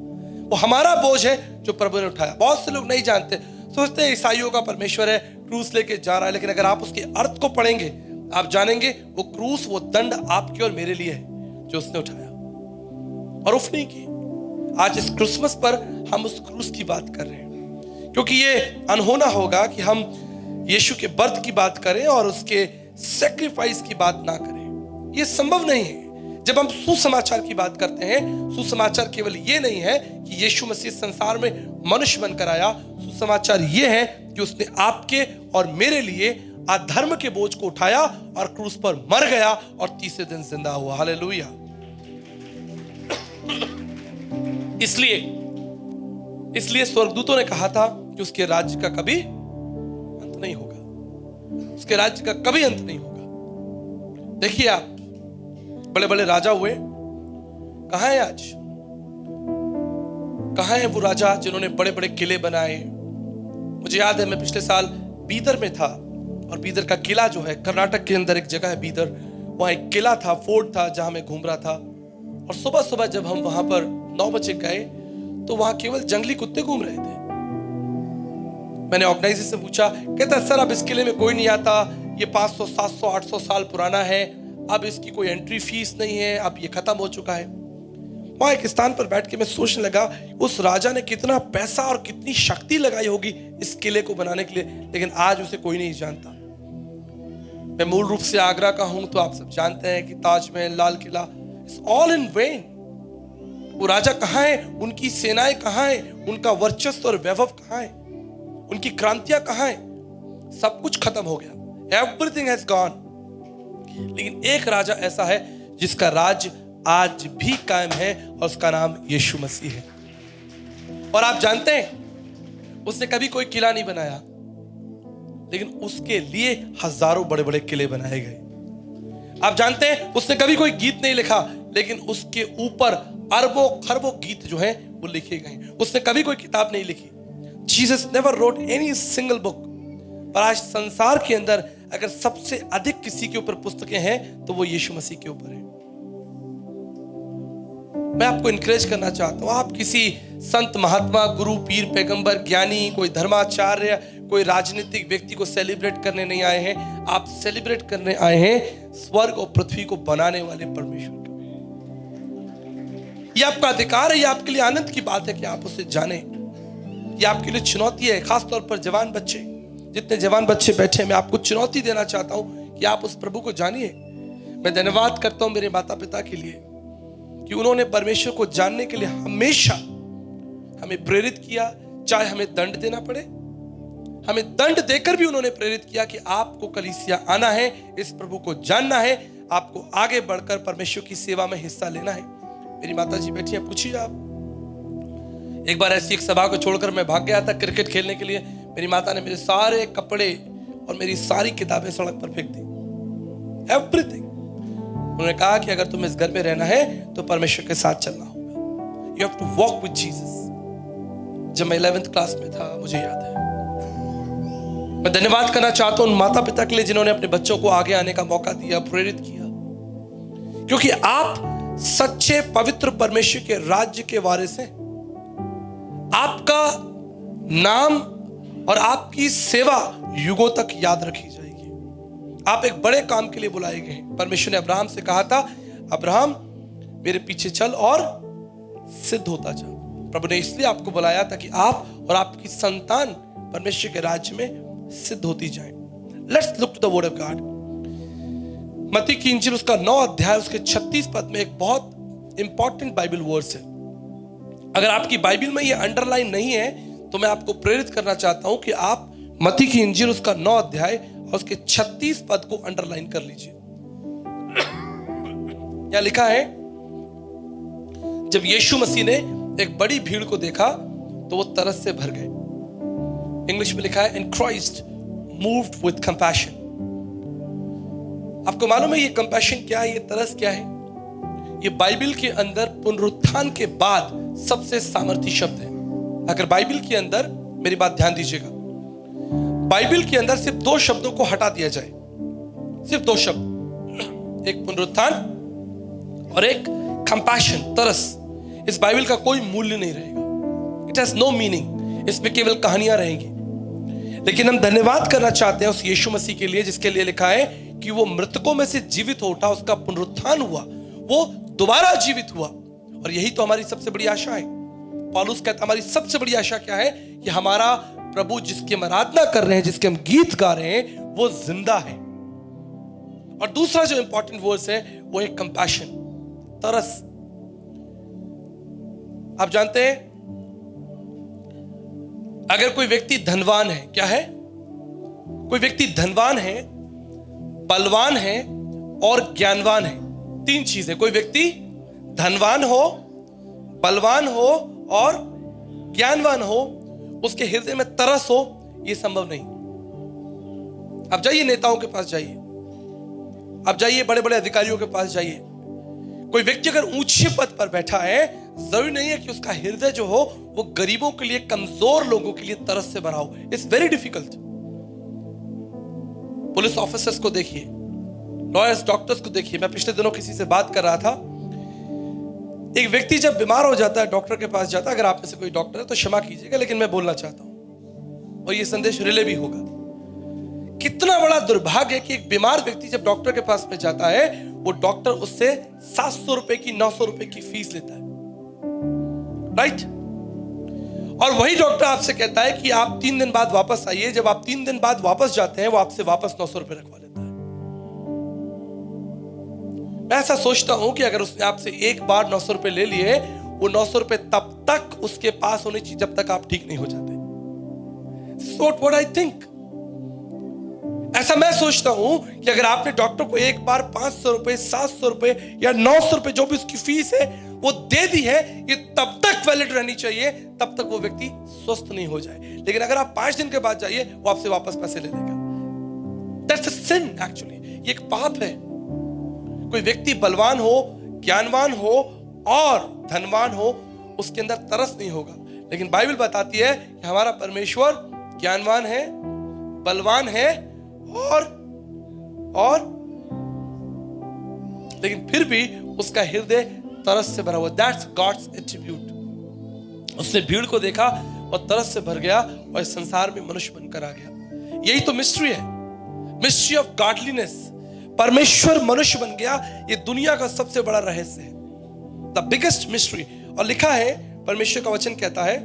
वो हमारा बोझ है जो प्रभु ने उठाया। बहुत से लोग नहीं जानते, सोचते हैं ईसाइयों का परमेश्वर है, क्रूस लेके जा रहा है, लेकिन अगर आप उसके अर्थ को पढ़ेंगे आप जानेंगे वो क्रूस, वो दंड आपके और मेरे लिए है जो उसने उठाया और उफनी की। आज इस क्रिसमस पर हम उस क्रूस की बात कर रहे हैं, क्योंकि ये अनहोना होगा कि हम यीशु के बर्थ की बात करें और उसके सैक्रिफाइस की बात ना करें। ये संभव नहीं है। जब हम सुसमाचार की बात करते हैं, सुसमाचार केवल ये नहीं है कि यीशु मसीह संसार में मनुष्य बनकर आया। सुसमाचार ये है कि उसने आपके और मेरे लिए अधर्म के बोझ को उठाया और क्रूस पर मर गया और तीसरे दिन जिंदा हुआ। हालेलुया। इसलिए स्वर्गदूतों ने कहा था कि उसके राज्य का कभी अंत नहीं होगा। उसके राज्य का कभी अंत नहीं होगा। देखिए, आप बड़े बड़े राजा हुए, कहां है आज? कहां है वो राजा जिन्होंने बड़े बड़े किले बनाए? मुझे याद है, मैं पिछले साल बीदर में था और बीदर का किला जो है, कर्नाटक के अंदर एक जगह है बीदर, वहां एक किला था, फोर्ट था, जहां मैं घूम रहा था। और सुबह सुबह जब हम वहां पर 9 बजे गए तो वहां केवल जंगली कुत्ते घूम रहे थे। मैंने ऑर्गेनाइजर से पूछा, कहता सर अब इस किले में कोई नहीं आता, ये 500 700 800 साल पुराना है, अब इसकी कोई एंट्री फीस नहीं है, अब ये खत्म हो चुका है। वहां एक स्थान पर बैठ के मैं सोचने लगा, उस राजा ने कितना पैसा और कितनी शक्ति लगाई होगी इस किले को बनाने के लिए, लेकिन आज उसे कोई नहीं जानता। मैं मूल रूप से आगरा का हूं, तो आप सब जानते हैं कि Taj Mahal, Lal Qila, it's all in when. वो राजा कहां है, उनकी सेनाएं कहां है, उनका वर्चस्व और वैभव कहां है, उनकी क्रांतियां कहां है, सब कुछ खत्म हो गया, एवरीथिंग हैज गॉन। लेकिन एक राजा ऐसा है जिसका राज आज भी कायम है और उसका नाम यीशु मसीह है। और आप जानते हैं उसने कभी कोई किला नहीं बनाया, लेकिन उसके लिए हजारों बड़े बड़े किले बनाए गए। आप जानते हैं उसने कभी कोई गीत नहीं लिखा, लेकिन उसके ऊपर अरबों खरबों गीत जो हैं वो लिखे गए। उसने कभी कोई किताब नहीं लिखी। Jesus never wrote any single book. पर आज संसार के अंदर अगर सबसे अधिक किसी के ऊपर पुस्तकें हैं तो वो यीशु मसीह के ऊपर है। मैं आपको इनकरेज करना चाहता हूं, आप किसी संत, महात्मा, गुरु, पीर, पैगंबर, ज्ञानी, कोई धर्माचार्य, कोई राजनीतिक व्यक्ति को सेलिब्रेट करने नहीं आए हैं। आप सेलिब्रेट करने आए हैं स्वर्ग और पृथ्वी को बनाने वाले परमेश्वर को। यह आपका अधिकार है, यह आपके लिए आनंद की बात है कि आप उसे जाने। यह आपके लिए चुनौती है, खासतौर पर जवान बच्चे, जितने जवान बच्चे बैठे हैं, मैं आपको चुनौती देना चाहता हूं कि आप उस प्रभु को जानिए। मैं धन्यवाद करता हूं मेरे माता पिता के लिए कि उन्होंने परमेश्वर को जानने के लिए हमेशा हमें प्रेरित किया, चाहे हमें दंड देना पड़े। हमें दंड देकर भी उन्होंने प्रेरित किया कि आपको कलीसिया आना है, इस प्रभु को जानना है, आपको आगे बढ़कर परमेश्वर की सेवा में हिस्सा लेना है। मेरी माता जी बैठी हैं, पूछिए आप। एक बार ऐसी एक सभा को छोड़कर मैं भाग गया था क्रिकेट खेलने के लिए। मेरी माता ने मेरे सारे कपड़े और मेरी सारी किताबें सड़क पर फेंक दी, एवरीथिंग। उन्होंने कहा कि अगर तुम्हें इस घर में रहना है तो परमेश्वर के साथ चलना होगा। You have to walk with Jesus. जब मैं 11th क्लास में था, मुझे याद है। मैं धन्यवाद करना चाहता हूं उन माता पिता के लिए जिन्होंने अपने बच्चों को आगे आने का मौका दिया, प्रेरित किया, क्योंकि आप सच्चे पवित्र परमेश्वर के राज्य के वारिस हैं। आपका नाम और आपकी सेवा युगों तक याद रखी जाएगी। आप एक बड़े काम के लिए बुलाए गए हैं। परमेश्वर ने अब्राहम से कहा था, अब्राहम मेरे पीछे चल और सिद्ध होता जा। प्रभु ने इसलिए आपको बुलाया था कि आप और आपकी संतान परमेश्वर के राज्य में सिद्ध होती जाए। Let's look to the word of God. मत्ती की इंजील उसका 9 अध्याय उसके 36 पद में एक बहुत इंपॉर्टेंट बाइबल वर्स है। अगर आपकी बाइबल में ये अंडरलाइन नहीं है तो मैं आपको प्रेरित करना चाहता हूं कि आप मत्ती की इंजील उसका 9 अध्याय और उसके 36 पद को अंडरलाइन कर लीजिए। यहां लिखा है, जब यीशु मसीह ने एक बड़ी भीड़ को देखा तो वो तरस से भर गए। इंग्लिश में लिखा है, and Christ moved with compassion. आपको मालूम है ये कंपैशन क्या है, ये तरस क्या है? ये बाइबल के अंदर पुनरुत्थान के बाद सबसे सामर्थी शब्द है। अगर बाइबल के अंदर, मेरी बात ध्यान दीजिएगा, बाइबल के अंदर सिर्फ 2 शब्दों को हटा दिया जाए, सिर्फ 2 शब्द, एक पुनरुत्थान और एक कंपैशन, तरस, इस बाइबल का कोई मूल्य नहीं रहेगा। It has no meaning. इसमें केवल कहानियां रहेंगी। लेकिन हम धन्यवाद करना चाहते हैं उस यीशु मसीह के लिए जिसके लिए लिखा है कि वो मृतकों में से जीवित हो उठा, उसका पुनरुत्थान हुआ, वो दोबारा जीवित हुआ। और यही तो हमारी सबसे बड़ी आशा है। पौलुस कहता है हमारी सबसे बड़ी आशा क्या है कि हमारा प्रभु जिसकी हम आराधना कर रहे हैं, जिसके हम गीत गा रहे हैं, वो जिंदा है। और दूसरा जो इंपॉर्टेंट वर्ड है वो है कंपैशन, तरस। आप जानते हैं अगर कोई व्यक्ति धनवान है, क्या है? कोई व्यक्ति धनवान है, बलवान है और ज्ञानवान है। 3 चीजें। कोई व्यक्ति धनवान हो, बलवान हो और ज्ञानवान हो, उसके हृदय में तरस हो, यह संभव नहीं। आप जाइए नेताओं के पास जाइए, आप जाइए बड़े बड़े अधिकारियों के पास जाइए। कोई व्यक्ति अगर ऊंचे पद पर बैठा है, जरूरी नहीं है कि उसका हृदय जो हो वो गरीबों के लिए, कमजोर लोगों के लिए तरस से भरा हो। It's very difficult. Police officers को देखिए, लॉयर्स, डॉक्टर्स को देखिए। मैं पिछले दिनों किसी से बात कर रहा था। एक व्यक्ति जब बीमार हो जाता है, डॉक्टर के पास जाता है। अगर आप में से कोई डॉक्टर है तो क्षमा कीजिएगा, लेकिन मैं बोलना चाहता हूं, और ये संदेश रिले भी होगा। कितना बड़ा दुर्भाग्य है कि एक बीमार व्यक्ति जब डॉक्टर के पास में जाता है, वो डॉक्टर उससे 700 रुपए की 900 रुपए की फीस लेता है, राइट? और वही डॉक्टर आपसे कहता है कि आप 3 दिन बाद वापस आइए। जब आप 3 दिन बाद वापस जाते हैं, वो आपसे वापस 900 रुपए रखवा लेता है। मैं ऐसा सोचता हूं कि अगर उसने आपसे एक बार 900 रुपए ले लिए, वो 900 रुपए तब तक उसके पास होनी चाहिए जब तक आप ठीक नहीं हो जाते। That's what I think। ऐसा मैं सोचता हूं कि अगर आपने डॉक्टर को एक बार 500 रुपए, 700 रुपए या 900 रुपए जो भी उसकी फीस है वो दे दी है, ये तब तक वैलिड रहनी चाहिए, तब तक वो व्यक्ति स्वस्थ नहीं हो जाए। लेकिन अगर आप 5 दिन के बाद जाइए, वो आपसे वापस पैसे ले लेगा। That's a sin actually। ये एक पाप है। कोई व्यक्ति बलवान हो, ज्ञानवान हो और धनवान हो, उसके अंदर तरस नहीं होगा। लेकिन बाइबल बताती है कि हमारा परमेश्वर ज्ञानवान है, बलवान है और लेकिन फिर भी उसका हृदय तरस से भरा हुआ। That's God's attribute. उसने भीड़ को देखा और तरस से भर गया और इस संसार में मनुष्य बनकर आ गया। यही तो मिस्ट्री है, मिस्ट्री ऑफ गॉडलीनेस। परमेश्वर मनुष्य बन गया, ये दुनिया का सबसे बड़ा रहस्य है, द बिगेस्ट मिस्ट्री। और लिखा है, परमेश्वर का वचन कहता है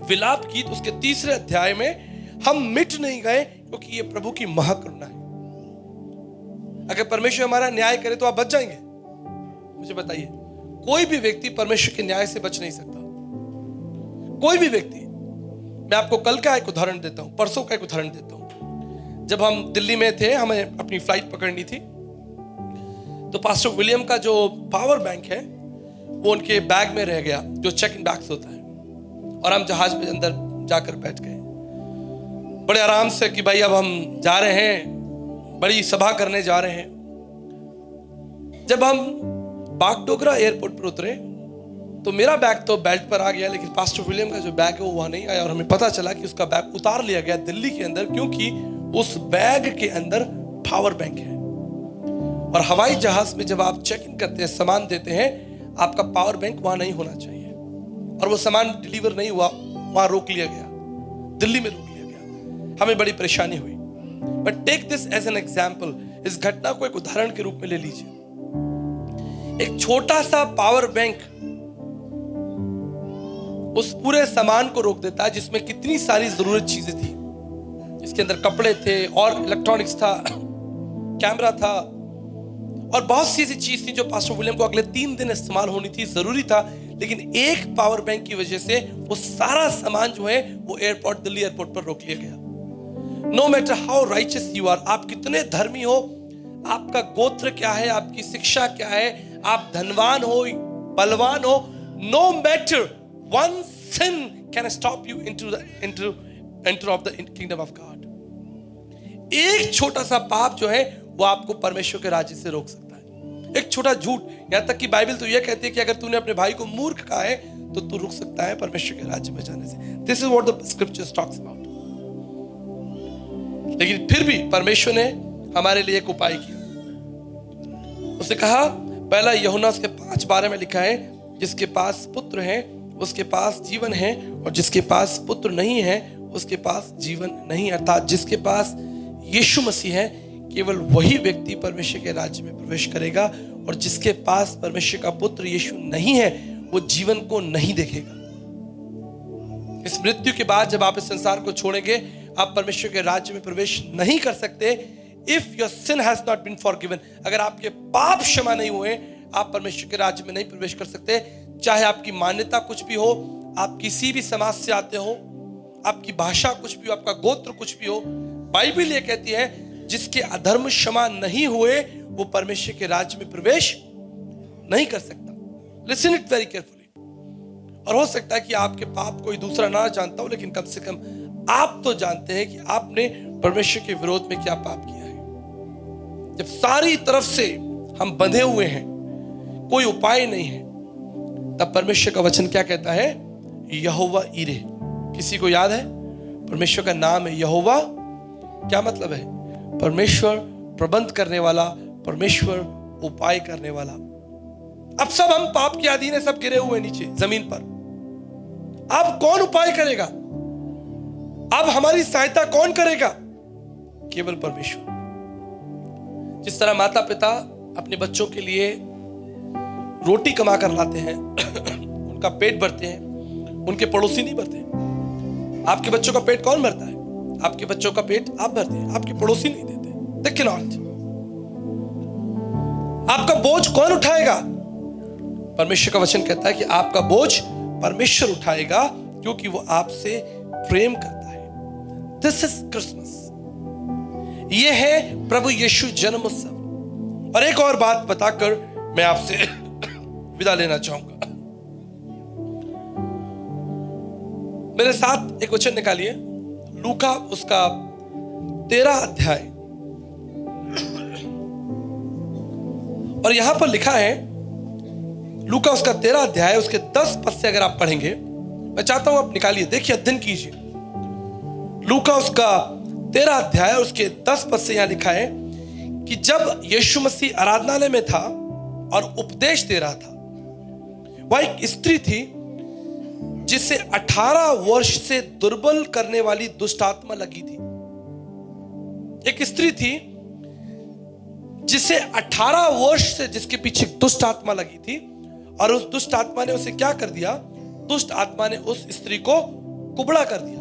विलाप गीत उसके 3 अध्याय में, हम मिट नहीं गए क्योंकि ये प्रभु की महाकरुणा है। अगर परमेश्वर हमारा न्याय करे तो आप बच जाएंगे? मुझे बताइए, कोई भी व्यक्ति परमेश्वर के न्याय से बच नहीं सकता। कोई भी व्यक्ति। मैं आपको कल का एक उदाहरण देता हूं, परसों का एक उदाहरण देता हूं। जब हम दिल्ली में थे, हमें अपनी फ्लाइट पकड़नी थी, तो पास्टर विलियम का जो पावर बैंक है वो उनके बैग में रह गया, जो चेक इन बैग्स होता है। और हम जहाज में अंदर जाकर बैठ गए बड़े आराम से कि भाई अब हम जा रहे हैं, बड़ी सभा करने जा रहे हैं। जब हम बागडोगरा एयरपोर्ट पर उतरे तो मेरा बैग तो बेल्ट पर आ गया, लेकिन पास्टर विलियम का जो बैग है वो वहां नहीं आया। और हमें पता चला कि उसका बैग उतार लिया गया दिल्ली के अंदर, क्योंकि उस बैग के अंदर पावर बैंक है। और हवाई जहाज में जब आप चेक इन करते हैं, सामान देते हैं, आपका पावर बैंक वहां नहीं होना चाहिए। और वो सामान डिलीवर नहीं हुआ, वहां रोक लिया गया, दिल्ली में रोक लिया गया। हमें बड़ी परेशानी हुई। But take this as an example. इस घटना को एक उदाहरण के रूप में ले लीजिए। एक छोटा सा पावर बैंक उस पूरे सामान को रोक देता है जिसमें कितनी सारी जरूरत चीजें थी। इसके अंदर कपड़े थे और इलेक्ट्रॉनिक्स था, कैमरा था और बहुत सी ऐसी चीज थी जो पास्टर विलियम को अगले 3 दिन इस्तेमाल होनी थी, जरूरी था। लेकिन एक पावर बैंक की वजह से वो सारा सामान जो है वो एयरपोर्ट, दिल्ली एयरपोर्ट पर रोक लिया गया। No matter how righteous you are, आप कितने धर्मी हो, आपका गोत्र क्या है, आपकी शिक्षा क्या है, आप धनवान हो, बलवान हो, no matter, one sin can stop you enter of the kingdom of God। एक छोटा सा पाप जो है वो आपको परमेश्वर के राज्य से रोक सकता है। एक छोटा झूठ, यहां तक कि बाइबल तो यह कहती है कि अगर तूने अपने भाई को मूर्ख कहा है तो तू रुक सकता है परमेश्वर के राज्य में जाने से। This is what the scriptures talks about. लेकिन फिर भी परमेश्वर ने हमारे लिए एक उपाय किया। उसने कहा, पहला यूहन्ना उसके 5:12 में लिखा है, जिसके पास पुत्र है उसके पास जीवन है, और जिसके पास पुत्र नहीं है उसके पास जीवन नहीं। अर्थात जिसके पास यीशु मसीह है, केवल वही व्यक्ति परमेश्वर के राज्य में प्रवेश करेगा, और जिसके पास परमेश्वर का पुत्र यीशु नहीं है वो जीवन को नहीं देखेगा। इस मृत्यु के बाद जब आप इस संसार को छोड़ेंगे, आप परमेश्वर के राज्य में प्रवेश नहीं कर सकते। If your sin has not been forgiven, अगर आपके पाप क्षमा नहीं हुए, आप परमेश्वर के राज्य में नहीं प्रवेश कर सकते। चाहे आपकी मान्यता कुछ भी हो, आप किसी भी समाज से आते हो, आपकी भाषा कुछ भी हो, आपका गोत्र कुछ भी हो, बाइबल ये कहती है जिसके अधर्म क्षमा नहीं हुए वो परमेश्वर के राज्य में प्रवेश नहीं कर सकता। Listen it very carefully. और हो सकता है कि आपके पाप कोई दूसरा ना जानता हो, लेकिन कम से कम आप तो जानते हैं कि आपने परमेश्वर के विरोध में क्या पाप किया है। जब सारी तरफ से हम बंधे हुए हैं, कोई उपाय नहीं है, तब परमेश्वर का वचन क्या कहता है? यहोवा ईरे। किसी को याद है? परमेश्वर का नाम है यहोवा। क्या मतलब है? परमेश्वर प्रबंध करने वाला, परमेश्वर उपाय करने वाला। अब सब हम पाप के अधीन है, सब गिरे हुए नीचे जमीन पर। अब कौन उपाय करेगा? अब हमारी सहायता कौन करेगा? केवल परमेश्वर। जिस तरह माता पिता अपने बच्चों के लिए रोटी कमा कर लाते हैं, उनका पेट भरते हैं, उनके पड़ोसी नहीं भरते। आपके बच्चों का पेट कौन भरता है? आपके बच्चों का पेट आप भरते हैं, आपके पड़ोसी नहीं देते। They cannot। आपका बोझ कौन उठाएगा? परमेश्वर का वचन कहता है कि आपका बोझ परमेश्वर उठाएगा, क्योंकि वो आपसे प्रेम करता है। This is Christmas. ये है प्रभु यीशु जन्म उत्सव। और एक और बात बताकर मैं आपसे विदा लेना चाहूंगा। मेरे साथ एक वचन निकालिए, लूका उसका 13 अध्याय। और यहां पर लिखा है, लूका उसका 13 अध्याय उसके 10 पद से अगर आप पढ़ेंगे, मैं चाहता हूं आप निकालिए, देखिए, अध्ययन कीजिए। लूका उसका 13 अध्याय और उसके 10 पद से यहां लिखा है कि जब यीशु मसीह आराधनालय में था और उपदेश दे रहा था, वह एक स्त्री थी जिसे 18 वर्ष से दुर्बल करने वाली दुष्ट आत्मा लगी थी। एक स्त्री थी जिसे 18 वर्ष से, जिसके पीछे दुष्ट आत्मा लगी थी, और उस दुष्ट आत्मा ने उसे क्या कर दिया? दुष्ट आत्मा ने उस स्त्री को कुबड़ा कर दिया।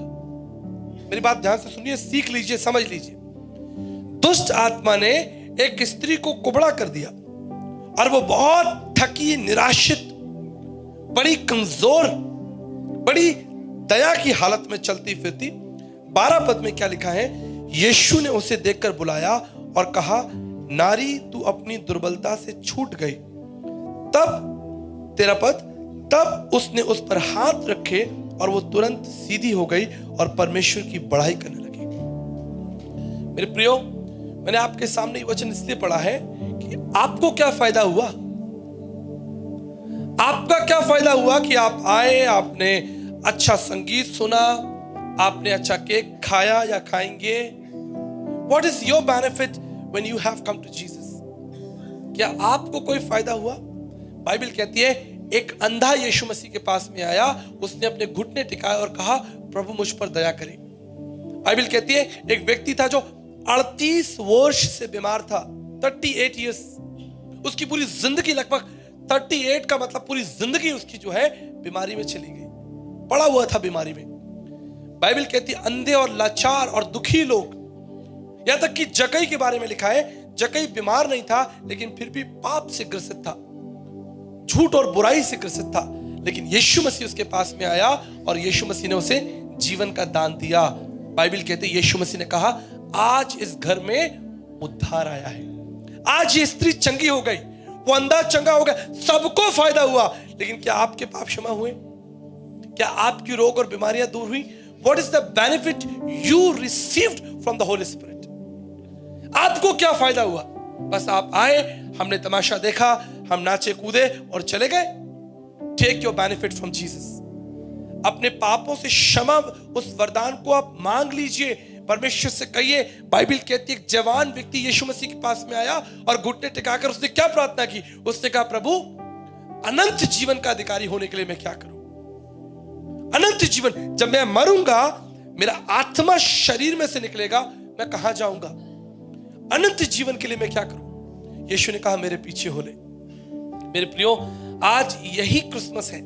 मेरी बात ध्यान से सुनिए, सीख लीजिए, समझ लीजिए। दुष्ट आत्मा ने एक स्त्री को कुबड़ा कर दिया और वो बहुत थकी, निराशित, बड़ी कमजोर, बड़ी दया की हालत में चलती फिरती। 12 पद में क्या लिखा है? यीशु ने उसे देखकर बुलाया और कहा, नारी, तू अपनी दुर्बलता से छूट गई। तब 13 पद, तब उसने उस पर हाथ रखे और वो तुरंत सीधी हो गई और परमेश्वर की बड़ाई करने लगी। मेरे प्रियो, मैंने आपके सामने ये वचन इसलिए पढ़ा है कि आपको क्या फायदा हुआ? आपका क्या फायदा हुआ कि आप आए, आपने अच्छा संगीत सुना, आपने अच्छा केक खाया या खाएंगे? What is your benefit when you have come to Jesus? क्या आपको कोई फायदा हुआ? बाइबल कहती है, एक अंधा यीशु मसीह के पास में आया, उसने अपने घुटने टिकाए और कहा, प्रभु मुझ पर दया करें। बाइबल कहती है, एक व्यक्ति था जो 38 वर्ष से बीमार था, 38 ईयर्स। उसकी पूरी जिंदगी, लगभग 38 का मतलब पूरी जिंदगी उसकी जो है बीमारी में चली गई, पड़ा हुआ था बीमारी में। बाइबल कहती है, अंधे और लाचार और दुखी लोग, यहां तक कि जक्कई के बारे में लिखा है, जक्कई बीमार नहीं था लेकिन फिर भी पाप से ग्रसित था, झूठ और बुराई से ग्रसित था। लेकिन यीशु मसीह उसके पास में आया और यीशु मसीह ने उसे जीवन का दान दिया। बाइबल कहती है, यीशु मसीह ने कहा, आज इस घर में उद्धार आया है। आज ये स्त्री चंगी हो गई, वो अंधा चंगा हो गया, सबको फायदा हुआ। लेकिन क्या आपके पाप क्षमा हुए? क्या आपकी रोग और बीमारियां दूर हुई? What is the benefit you received from the Holy Spirit? आपको क्या फायदा हुआ? बस आप आए, हमने तमाशा देखा, हम नाचे कूदे और चले गए। Take your benefit from Jesus। अपने पापों से क्षमा, उस वरदान को आप मांग लीजिए, परमेश्वर से कहिए। बाइबल कहती है, एक जवान व्यक्ति यीशु मसीह के पास में आया और घुटने टिकाकर उसने क्या प्रार्थना की? उसने कहा, प्रभु, अनंत जीवन का अधिकारी होने के लिए मैं क्या करूं? अनंत जीवन, जब मैं मरूंगा, मेरा आत्मा शरीर में से निकलेगा, मैं कहां जाऊंगा? अनंत जीवन के लिए मैं क्या करूं? यीशु ने कहा, मेरे पीछे हो ले। मेरे प्रियो, आज यही क्रिसमस है।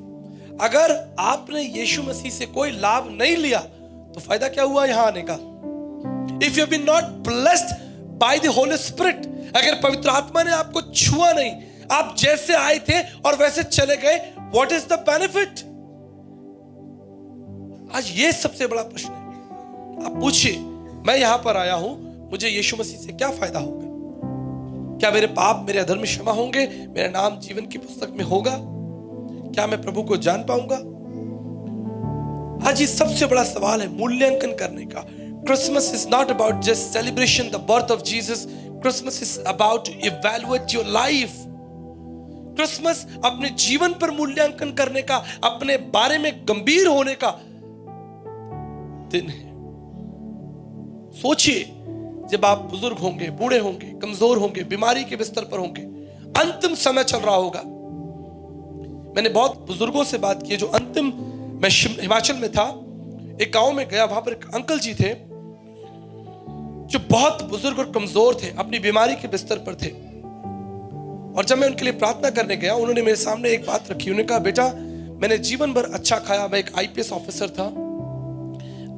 अगर आपने यीशु मसीह से कोई लाभ नहीं लिया तो फायदा क्या हुआ यहां आने का? If you have been not blessed by the Holy Spirit, अगर पवित्र आत्मा ने आपको छुआ नहीं, आप जैसे आए थे और वैसे चले गए, व्हाट इज द बेनिफिट? आज ये सबसे बड़ा प्रश्न है। आप पूछिए, मैं यहां पर आया हूं, मुझे यीशु मसीह से क्या फायदा होगा? क्या मेरे पाप, मेरे अधर्म क्षमा होंगे? मेरा नाम जीवन की पुस्तक में होगा? क्या मैं प्रभु को जान पाऊंगा? आज ये सबसे बड़ा सवाल है मूल्यांकन करने का। Christmas is not about just celebration the birth of Jesus, Christmas is about to evaluate your life. Christmas अपने जीवन पर मूल्यांकन करने का, अपने बारे में गंभीर होने का दिन है। सोचिए, जब आप बुजुर्ग होंगे, बूढ़े होंगे, कमजोर होंगे, बीमारी के बिस्तर पर होंगे, अंतिम समय चल रहा होगा। मैंने बहुत बुजुर्गों से बात की जो अंतिम, मैं हिमाचल में था, एक गांव में गया, वहां पर एक अंकल जी थे जो बहुत बुजुर्ग और कमजोर थे, अपनी बीमारी के बिस्तर पर थे। और जब मैं उनके लिए प्रार्थना करने गया, उन्होंने मेरे सामने एक बात रखी। उन्होंने कहा, बेटा मैंने जीवन भर अच्छा खाया, मैं एक आईपीएस ऑफिसर था,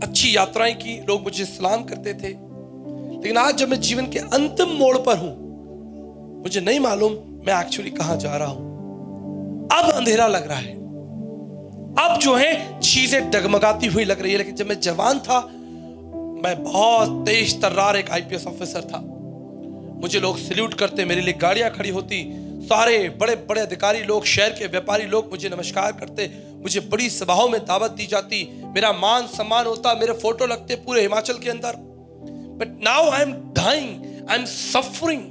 अच्छी यात्राएं की, लोग मुझे सलाम करते थे, लेकिन आज जब मैं जीवन के अंतिम मोड़ पर हूं, मुझे नहीं मालूम मैं एक्चुअली कहां जा रहा हूं। अब अंधेरा लग रहा है, अब जो है चीजें डगमगाती हुई लग रही है, लेकिन जब मैं जवान था, मैं बहुत तेज तर्रार एक आईपीएस ऑफिसर था। मुझे लोग सैल्यूट करते, मेरे लिए गाड़ियां खड़ी होती, सारे बड़े बड़े अधिकारी लोग, शहर के व्यापारी लोग मुझे नमस्कार करते, मुझे बड़ी सभाओं में दावत दी जाती, मेरा मान सम्मान होता, मेरे फोटो लगते पूरे हिमाचल के अंदर। But now I am dying, I am suffering.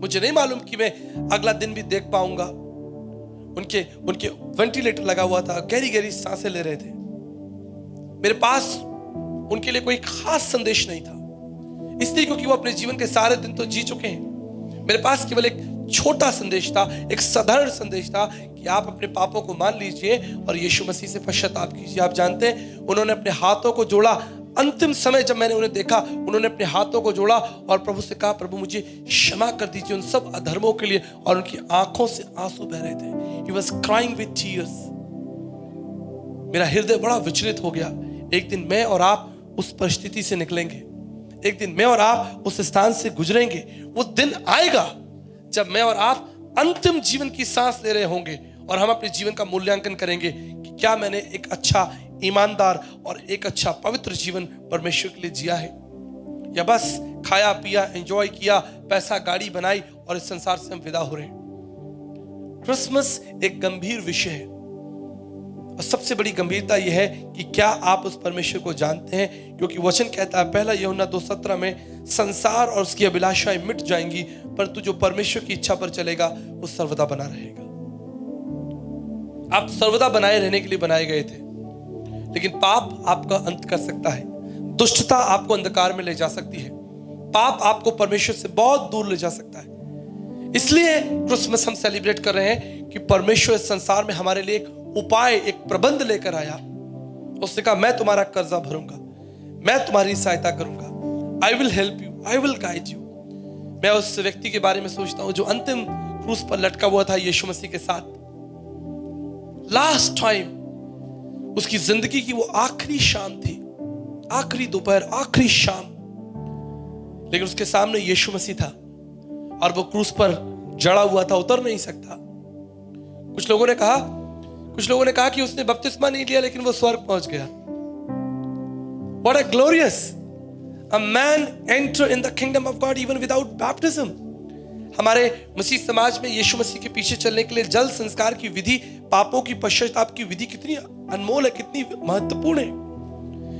मुझे नहीं मालूम कि मैं अगला दिन भी देख पाऊंगा। उनके वेंटिलेटर लगा हुआ था, गहरी गहरी सांसें ले रहे थे। मेरे पास उनके लिए कोई खास संदेश नहीं था, इसलिए क्योंकि वो अपने जीवन के सारे दिन तो जी चुके हैं। मेरे पास केवल एक छोटा संदेश था, एक साधारण संदेश था कि आप अपने पापों को मान लीजिए और यीशु मसीह से पश्चाताप कीजिए। आप जानते हैं, उन्होंने अपने हाथों को जोड़ा। अंतिम समय जब मैंने उन्हें देखा, उन्होंने अपने हाथों को जोड़ा और प्रभु से कहा, प्रभु मुझे क्षमा कर दीजिए उन सब अधर्मों के लिए। और उनकी आंखों से आंसू बह रहे थे। He was crying with tears। मेरा हृदय बड़ा विचलित हो गया। एक दिन मैं और आप उस परिस्थिति से निकलेंगे, एक दिन मैं और आप उस स्थान से गुजरेंगे। वो दिन आएगा जब मैं और आप अंतिम जीवन की सांस ले रहे होंगे और हम अपने जीवन का मूल्यांकन करेंगे कि क्या मैंने एक अच्छा, ईमानदार और एक अच्छा पवित्र जीवन परमेश्वर के लिए जिया है, या बस खाया पिया, एंजॉय किया, पैसा गाड़ी बनाई और इस संसार से हम विदा हो रहे हैं। क्रिसमस एक गंभीर विषय है और सबसे बड़ी गंभीरता यह है कि क्या आप उस परमेश्वर को जानते हैं, क्योंकि वचन कहता है 1 यूहन्ना 2:17 में, संसार और उसकी अभिलाषाएं मिट जाएंगी, परंतु जो परमेश्वर की इच्छा पर चलेगा वो सर्वदा बना रहेगा। आप सर्वदा बनाए रहने के लिए बनाए गए थे, लेकिन पाप आपका अंत कर सकता है, दुष्टता आपको अंधकार में ले जा सकती है, पाप आपको परमेश्वर से बहुत दूर ले जा सकता है। इसलिए क्रिसमस हम सेलिब्रेट कर रहे हैं कि परमेश्वर इस संसार में हमारे लिए एक उपाय, एक प्रबंध लेकर आया। उसने कहा, मैं तुम्हारा कर्जा भरूंगा, मैं तुम्हारी सहायता करूंगा, I will help you, I will guide you. मैं उस व्यक्ति के बारे में सोचता हूं जो अंतिम क्रूस पर लटका हुआ था यीशु मसीह के साथ। लास्ट टाइम उसकी जिंदगी की वो आखिरी शाम थी, आखिरी दोपहर, आखिरी शाम, लेकिन उसके सामने यीशु मसीह था और वो क्रूस पर जड़ा हुआ था, उतर नहीं सकता। कुछ लोगों ने कहा कि उसने बपतिस्मा नहीं लिया, लेकिन वो स्वर्ग पहुंच गया। What a glorious! A man enter in the kingdom of God even without baptism. हमारे मसीह समाज में यीशु मसीह के पीछे चलने के लिए जल संस्कार की विधि, पापों की पश्चाताप की विधि कितनी अनमोल है, कितनी महत्वपूर्ण है।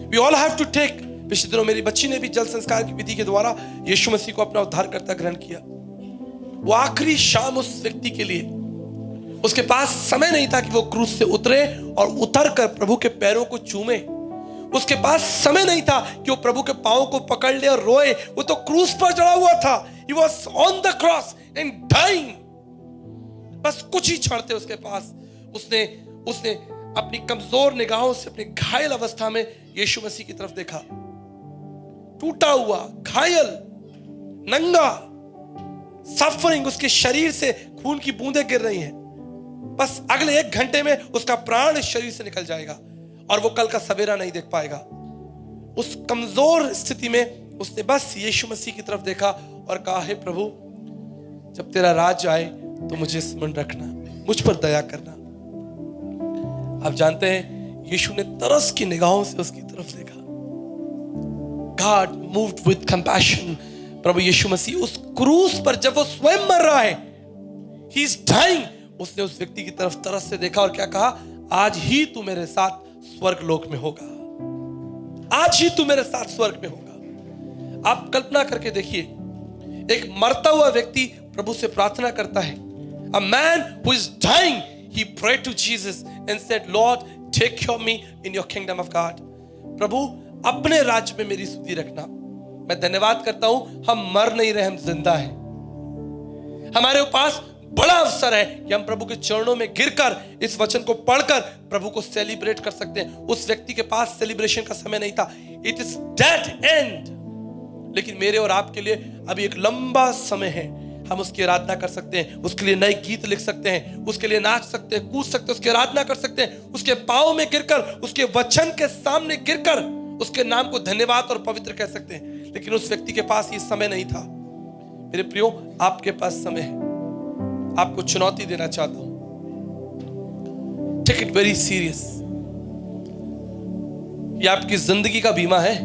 We all have to take। पिछले दिनों मेरी बच्ची ने भी जल संस्कार की विधि के द्वारा यीशु मसीह को अपना उद्धारकर्ता ग्रहण किया। वो आखिरी शाम उस व्यक्ति के लिए, उसके पास समय नहीं था कि वो क्रूस से उतरे और उतर कर प्रभु के पैरों को चूमे। उसके पास समय नहीं था कि वो प्रभु के पांवों को पकड़ ले और रोए। वो तो क्रूस पर चढ़ा हुआ था। He was on the cross and dying। बस कुछ ही क्षण थे उसके पास। उसने अपनी कमजोर निगाहों से अपनी घायल अवस्था में यीशु मसीह की तरफ देखा। टूटा हुआ, घायल, नंगा, सफरिंग, उसके शरीर से खून की बूंदें गिर रही हैं। बस अगले 1 घंटे में उसका प्राण इस शरीर से निकल जाएगा और वो कल का सवेरा नहीं देख पाएगा। उस कमजोर स्थिति में उसने बस यीशु मसीह की तरफ देखा और कहा, हे प्रभु, जब तेरा राज आए तो मुझे स्मरण रखना, मुझ पर दया करना। आप जानते हैं, यीशु ने तरस की निगाहों से उसकी तरफ देखा। God moved with compassion। प्रभु यीशु मसीह उस क्रूस पर जब वो स्वयं मर रहा है, he is dying, उसने उस व्यक्ति की तरफ तरस से देखा और क्या कहा, आज ही तू मेरे साथ स्वर्ग लोक में होगा, आज ही तू मेरे साथ स्वर्ग में होगा। आप कल्पना करके देखिए, एक मरता हुआ व्यक्ति प्रभु से प्रार्थना करता है। A man who is dying, he prayed to Jesus and said, Lord, take care of me in your kingdom of God। प्रभु अपने राज्य में मेरी सुधि रखना। मैं धन्यवाद करता हूं, हम मर नहीं रहे, हम जिंदा हैं। हमारे पास बड़ा अवसर है कि हम प्रभु के चरणों में गिरकर इस वचन को पढ़कर प्रभु को सेलिब्रेट कर सकते हैं। उस व्यक्ति के पास सेलिब्रेशन का समय नहीं था, इट इज डेड एंड। लेकिन मेरे और आपके लिए अभी एक लंबा समय है, हम उसकी आराधना कर सकते हैं, उसके लिए नए गीत लिख सकते हैं, उसके लिए नाच सकते हैं, कूद सकते हैं, उसकी आराधना कर सकते हैं, उसके पांव में गिरकर, उसके वचन के सामने गिरकर उसके नाम को धन्यवाद और पवित्र कह सकते हैं। लेकिन उस व्यक्ति के पास ये समय नहीं था। मेरे प्रियो, आपके पास समय है। आपको चुनौती देना चाहता हूं, टेक इट वेरी सीरियस। ये आपकी जिंदगी का बीमा है।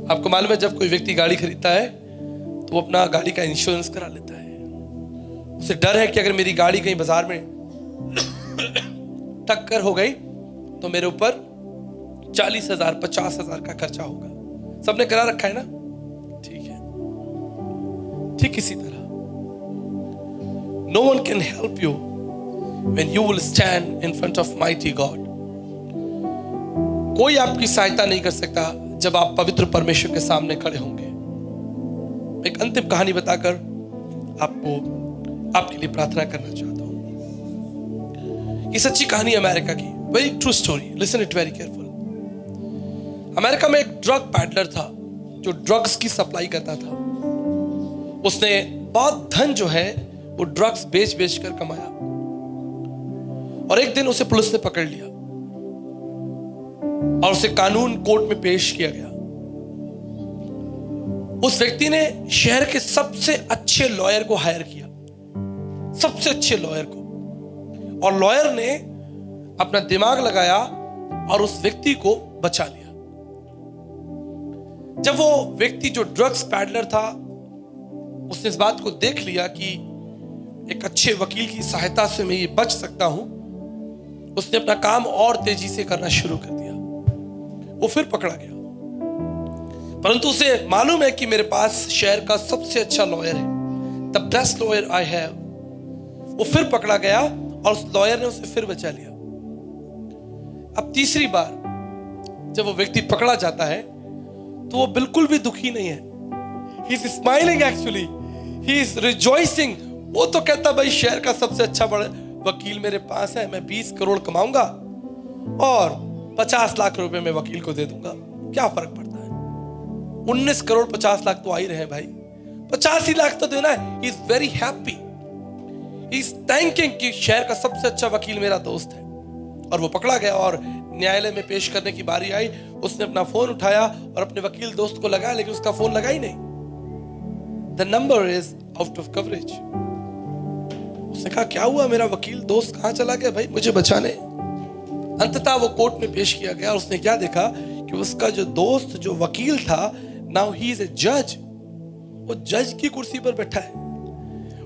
आपको मालूम है, जब कोई व्यक्ति गाड़ी खरीदता है तो वो अपना गाड़ी का इंश्योरेंस करा लेता है। उसे डर है कि अगर मेरी गाड़ी कहीं बाजार में टक्कर हो गई तो मेरे ऊपर 40,000 50,000 का खर्चा होगा। सबने करा रखा है ना? ठीक है। ठीक इसी तरह no one can help you when you will stand in front of mighty God. कोई आपकी सहायता नहीं कर सकता जब आप पवित्र परमेश्वर के सामने खड़े होंगे। एक अंतिम कहानी बताकर आपके लिए प्रार्थना करना चाहता हूं। ये सच्ची कहानी अमेरिका की, very true story, listen it very careful. America में एक ड्रग पैडलर था जो ड्रग्स की सप्लाई करता था। उसने बहुत धन जो है वो ड्रग्स बेच बेच कर कमाया, और एक दिन उसे पुलिस ने पकड़ लिया और उसे कानून कोर्ट में पेश किया गया। उस व्यक्ति ने शहर के सबसे अच्छे लॉयर को हायर किया, सबसे अच्छे लॉयर को, और लॉयर ने अपना दिमाग लगाया और उस व्यक्ति को बचा लिया। जब वो व्यक्ति जो ड्रग्स पैडलर था, उसने इस बात को देख लिया कि एक अच्छे वकील की सहायता से मैं ये बच सकता हूं, उसने अपना काम और तेजी से करना शुरू कर दिया। वो फिर पकड़ा गया, परंतु उसे मालूम है कि मेरे पास शहर का सबसे अच्छा लॉयर है, the best lawyer I have. वो फिर पकड़ा गया और उस लॉयर ने उसे फिर बचा लिया। अब तीसरी बार जब वो व्यक्ति पकड़ा जाता है तो वो बिल्कुल भी दुखी नहीं है। He is smiling, actually he is rejoicing. वो तो कहता, भाई शहर का सबसे अच्छा बड़ा वकील मेरे पास है, मैं 20 करोड़ कमाऊंगा और 50 लाख रुपए मैं वकील को दे दूंगा, क्या फर्क पड़ता है? 19 करोड़ 50 लाख तो आ ही रहे हैं भाई, 85 लाख तो देना है। He is very happy, he is thanking कि शहर का सबसे अच्छा वकील मेरा दोस्त है। और वो पकड़ा गया और न्यायालय में पेश करने की बारी आई। उसने अपना फोन उठाया और अपने वकील दोस्त को लगाया, लेकिन उसका फोन लगा ही नहीं। The number is out of coverage. उसने कहा, क्या हुआ, मेरा वकील दोस्त कहां चला गया भाई, मुझे बचाने। अंततः वो कोर्ट में पेश किया गया और उसने क्या देखा कि उसका जो दोस्त जो वकील था, नाउ ही इज ए जज। वो जज की कुर्सी पर बैठा है।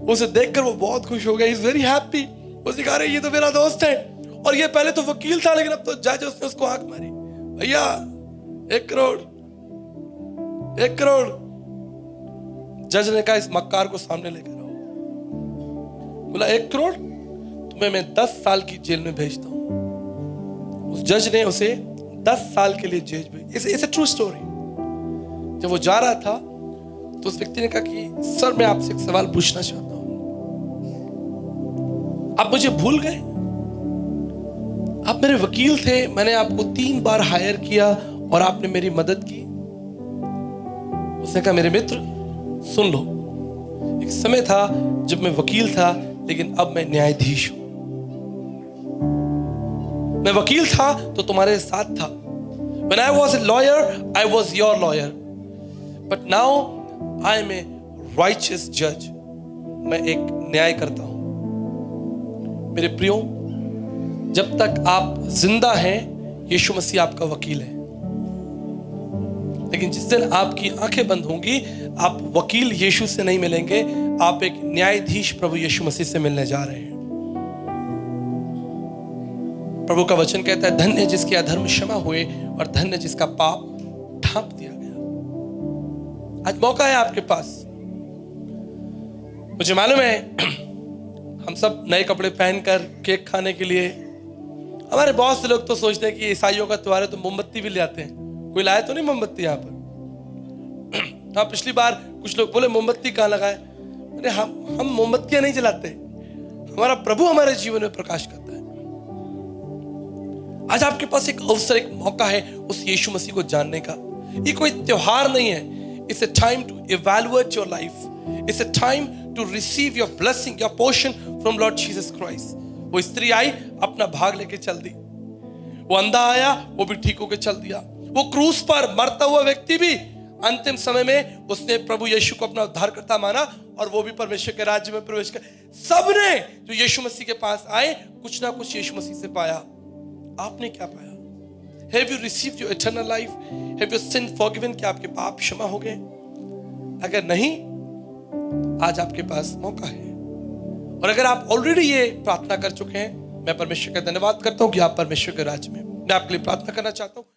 उसे देखकर वो बहुत खुश हो गया, इज वेरी हैप्पी। उसने कहा, ये तो मेरा दोस्त है, और ये पहले तो वकील था लेकिन अब तो जज। उसने उसको आंख मारी, भैया 1 करोड़ 1 करोड़। जज ने कहा, इस मक्कार को सामने लेकर आओ। बोला, 1 करोड़ तुम्हें मैं 10 साल की जेल में भेजता हूं। उस जज ने उसे 10 साल के लिए जेल भेजी। It's a true story. जब वो जा रहा था तो उस व्यक्ति ने कहा कि सर, मैं आपसे एक सवाल पूछना चाहता हूं, आप मुझे भूल गए? आप मेरे वकील थे, मैंने आपको 3 बार हायर किया और आपने मेरी मदद की। उसने कहा, मेरे मित्र सुन लो, एक समय था जब मैं वकील था, लेकिन अब मैं न्यायाधीश हूं। मैं वकील था तो तुम्हारे साथ था। When I was a lawyer, I was your lawyer. But now I am a righteous judge. मैं एक न्याय करता हूं। मेरे प्रियो, जब तक आप जिंदा हैं, यीशु मसीह आपका वकील है। लेकिन जिस दिन आपकी आंखें बंद होंगी, आप वकील यीशु से नहीं मिलेंगे, आप एक न्यायाधीश प्रभु यीशु मसीह से मिलने जा रहे हैं। प्रभु का वचन कहता है, धन्य जिसके अधर्म क्षमा हुए और धन्य जिसका पाप ढांप दिया गया। आज मौका है आपके पास। मुझे मालूम है हम सब नए कपड़े पहनकर केक खाने के लिए, हमारे बहुत से लोग तो सोचते हैं कि ईसाइयों का त्योहार है तो मोमबत्ती भी ले आते हैं। कोई लाए तो नहीं मोमबत्ती यहाँ पर? हाँ, पिछली बार कुछ लोग बोले मोमबत्ती कहाँ लगाए। मैंने अरे हम मोमबत्तियां नहीं जलाते, हमारा प्रभु हमारे जीवन में प्रकाश करता है। आज आपके पास एक अवसर, एक मौका है उस यीशु मसीह को जानने का। ये कोई त्योहार नहीं है। It's a time to evaluate your life. It's a time to receive your blessing, your portion from Lord Jesus Christ. वो स्त्री आई, अपना भाग लेके चल दी। वो अंधा आया, वो भी ठीक होके चल दिया। वो क्रूस पर मरता हुआ व्यक्ति भी अंतिम समय में उसने प्रभु यीशु को अपना उद्धारकर्ता माना और वो भी परमेश्वर के राज्य में प्रवेश कर। सबने जो यीशु मसीह के पास आए, कुछ ना कुछ यीशु मसीह से पाया। आपने क्या पाया? Have you received your eternal life? Have your sin forgiven? क्या आपके पाप क्षमा हो गए? अगर नहीं, आज आपके पास मौका है। और अगर आप ऑलरेडी ये प्रार्थना कर चुके हैं, मैं परमेश्वर का धन्यवाद करता हूं कि आप परमेश्वर के राज्य में। मैं आपके लिए प्रार्थना करना चाहता हूं।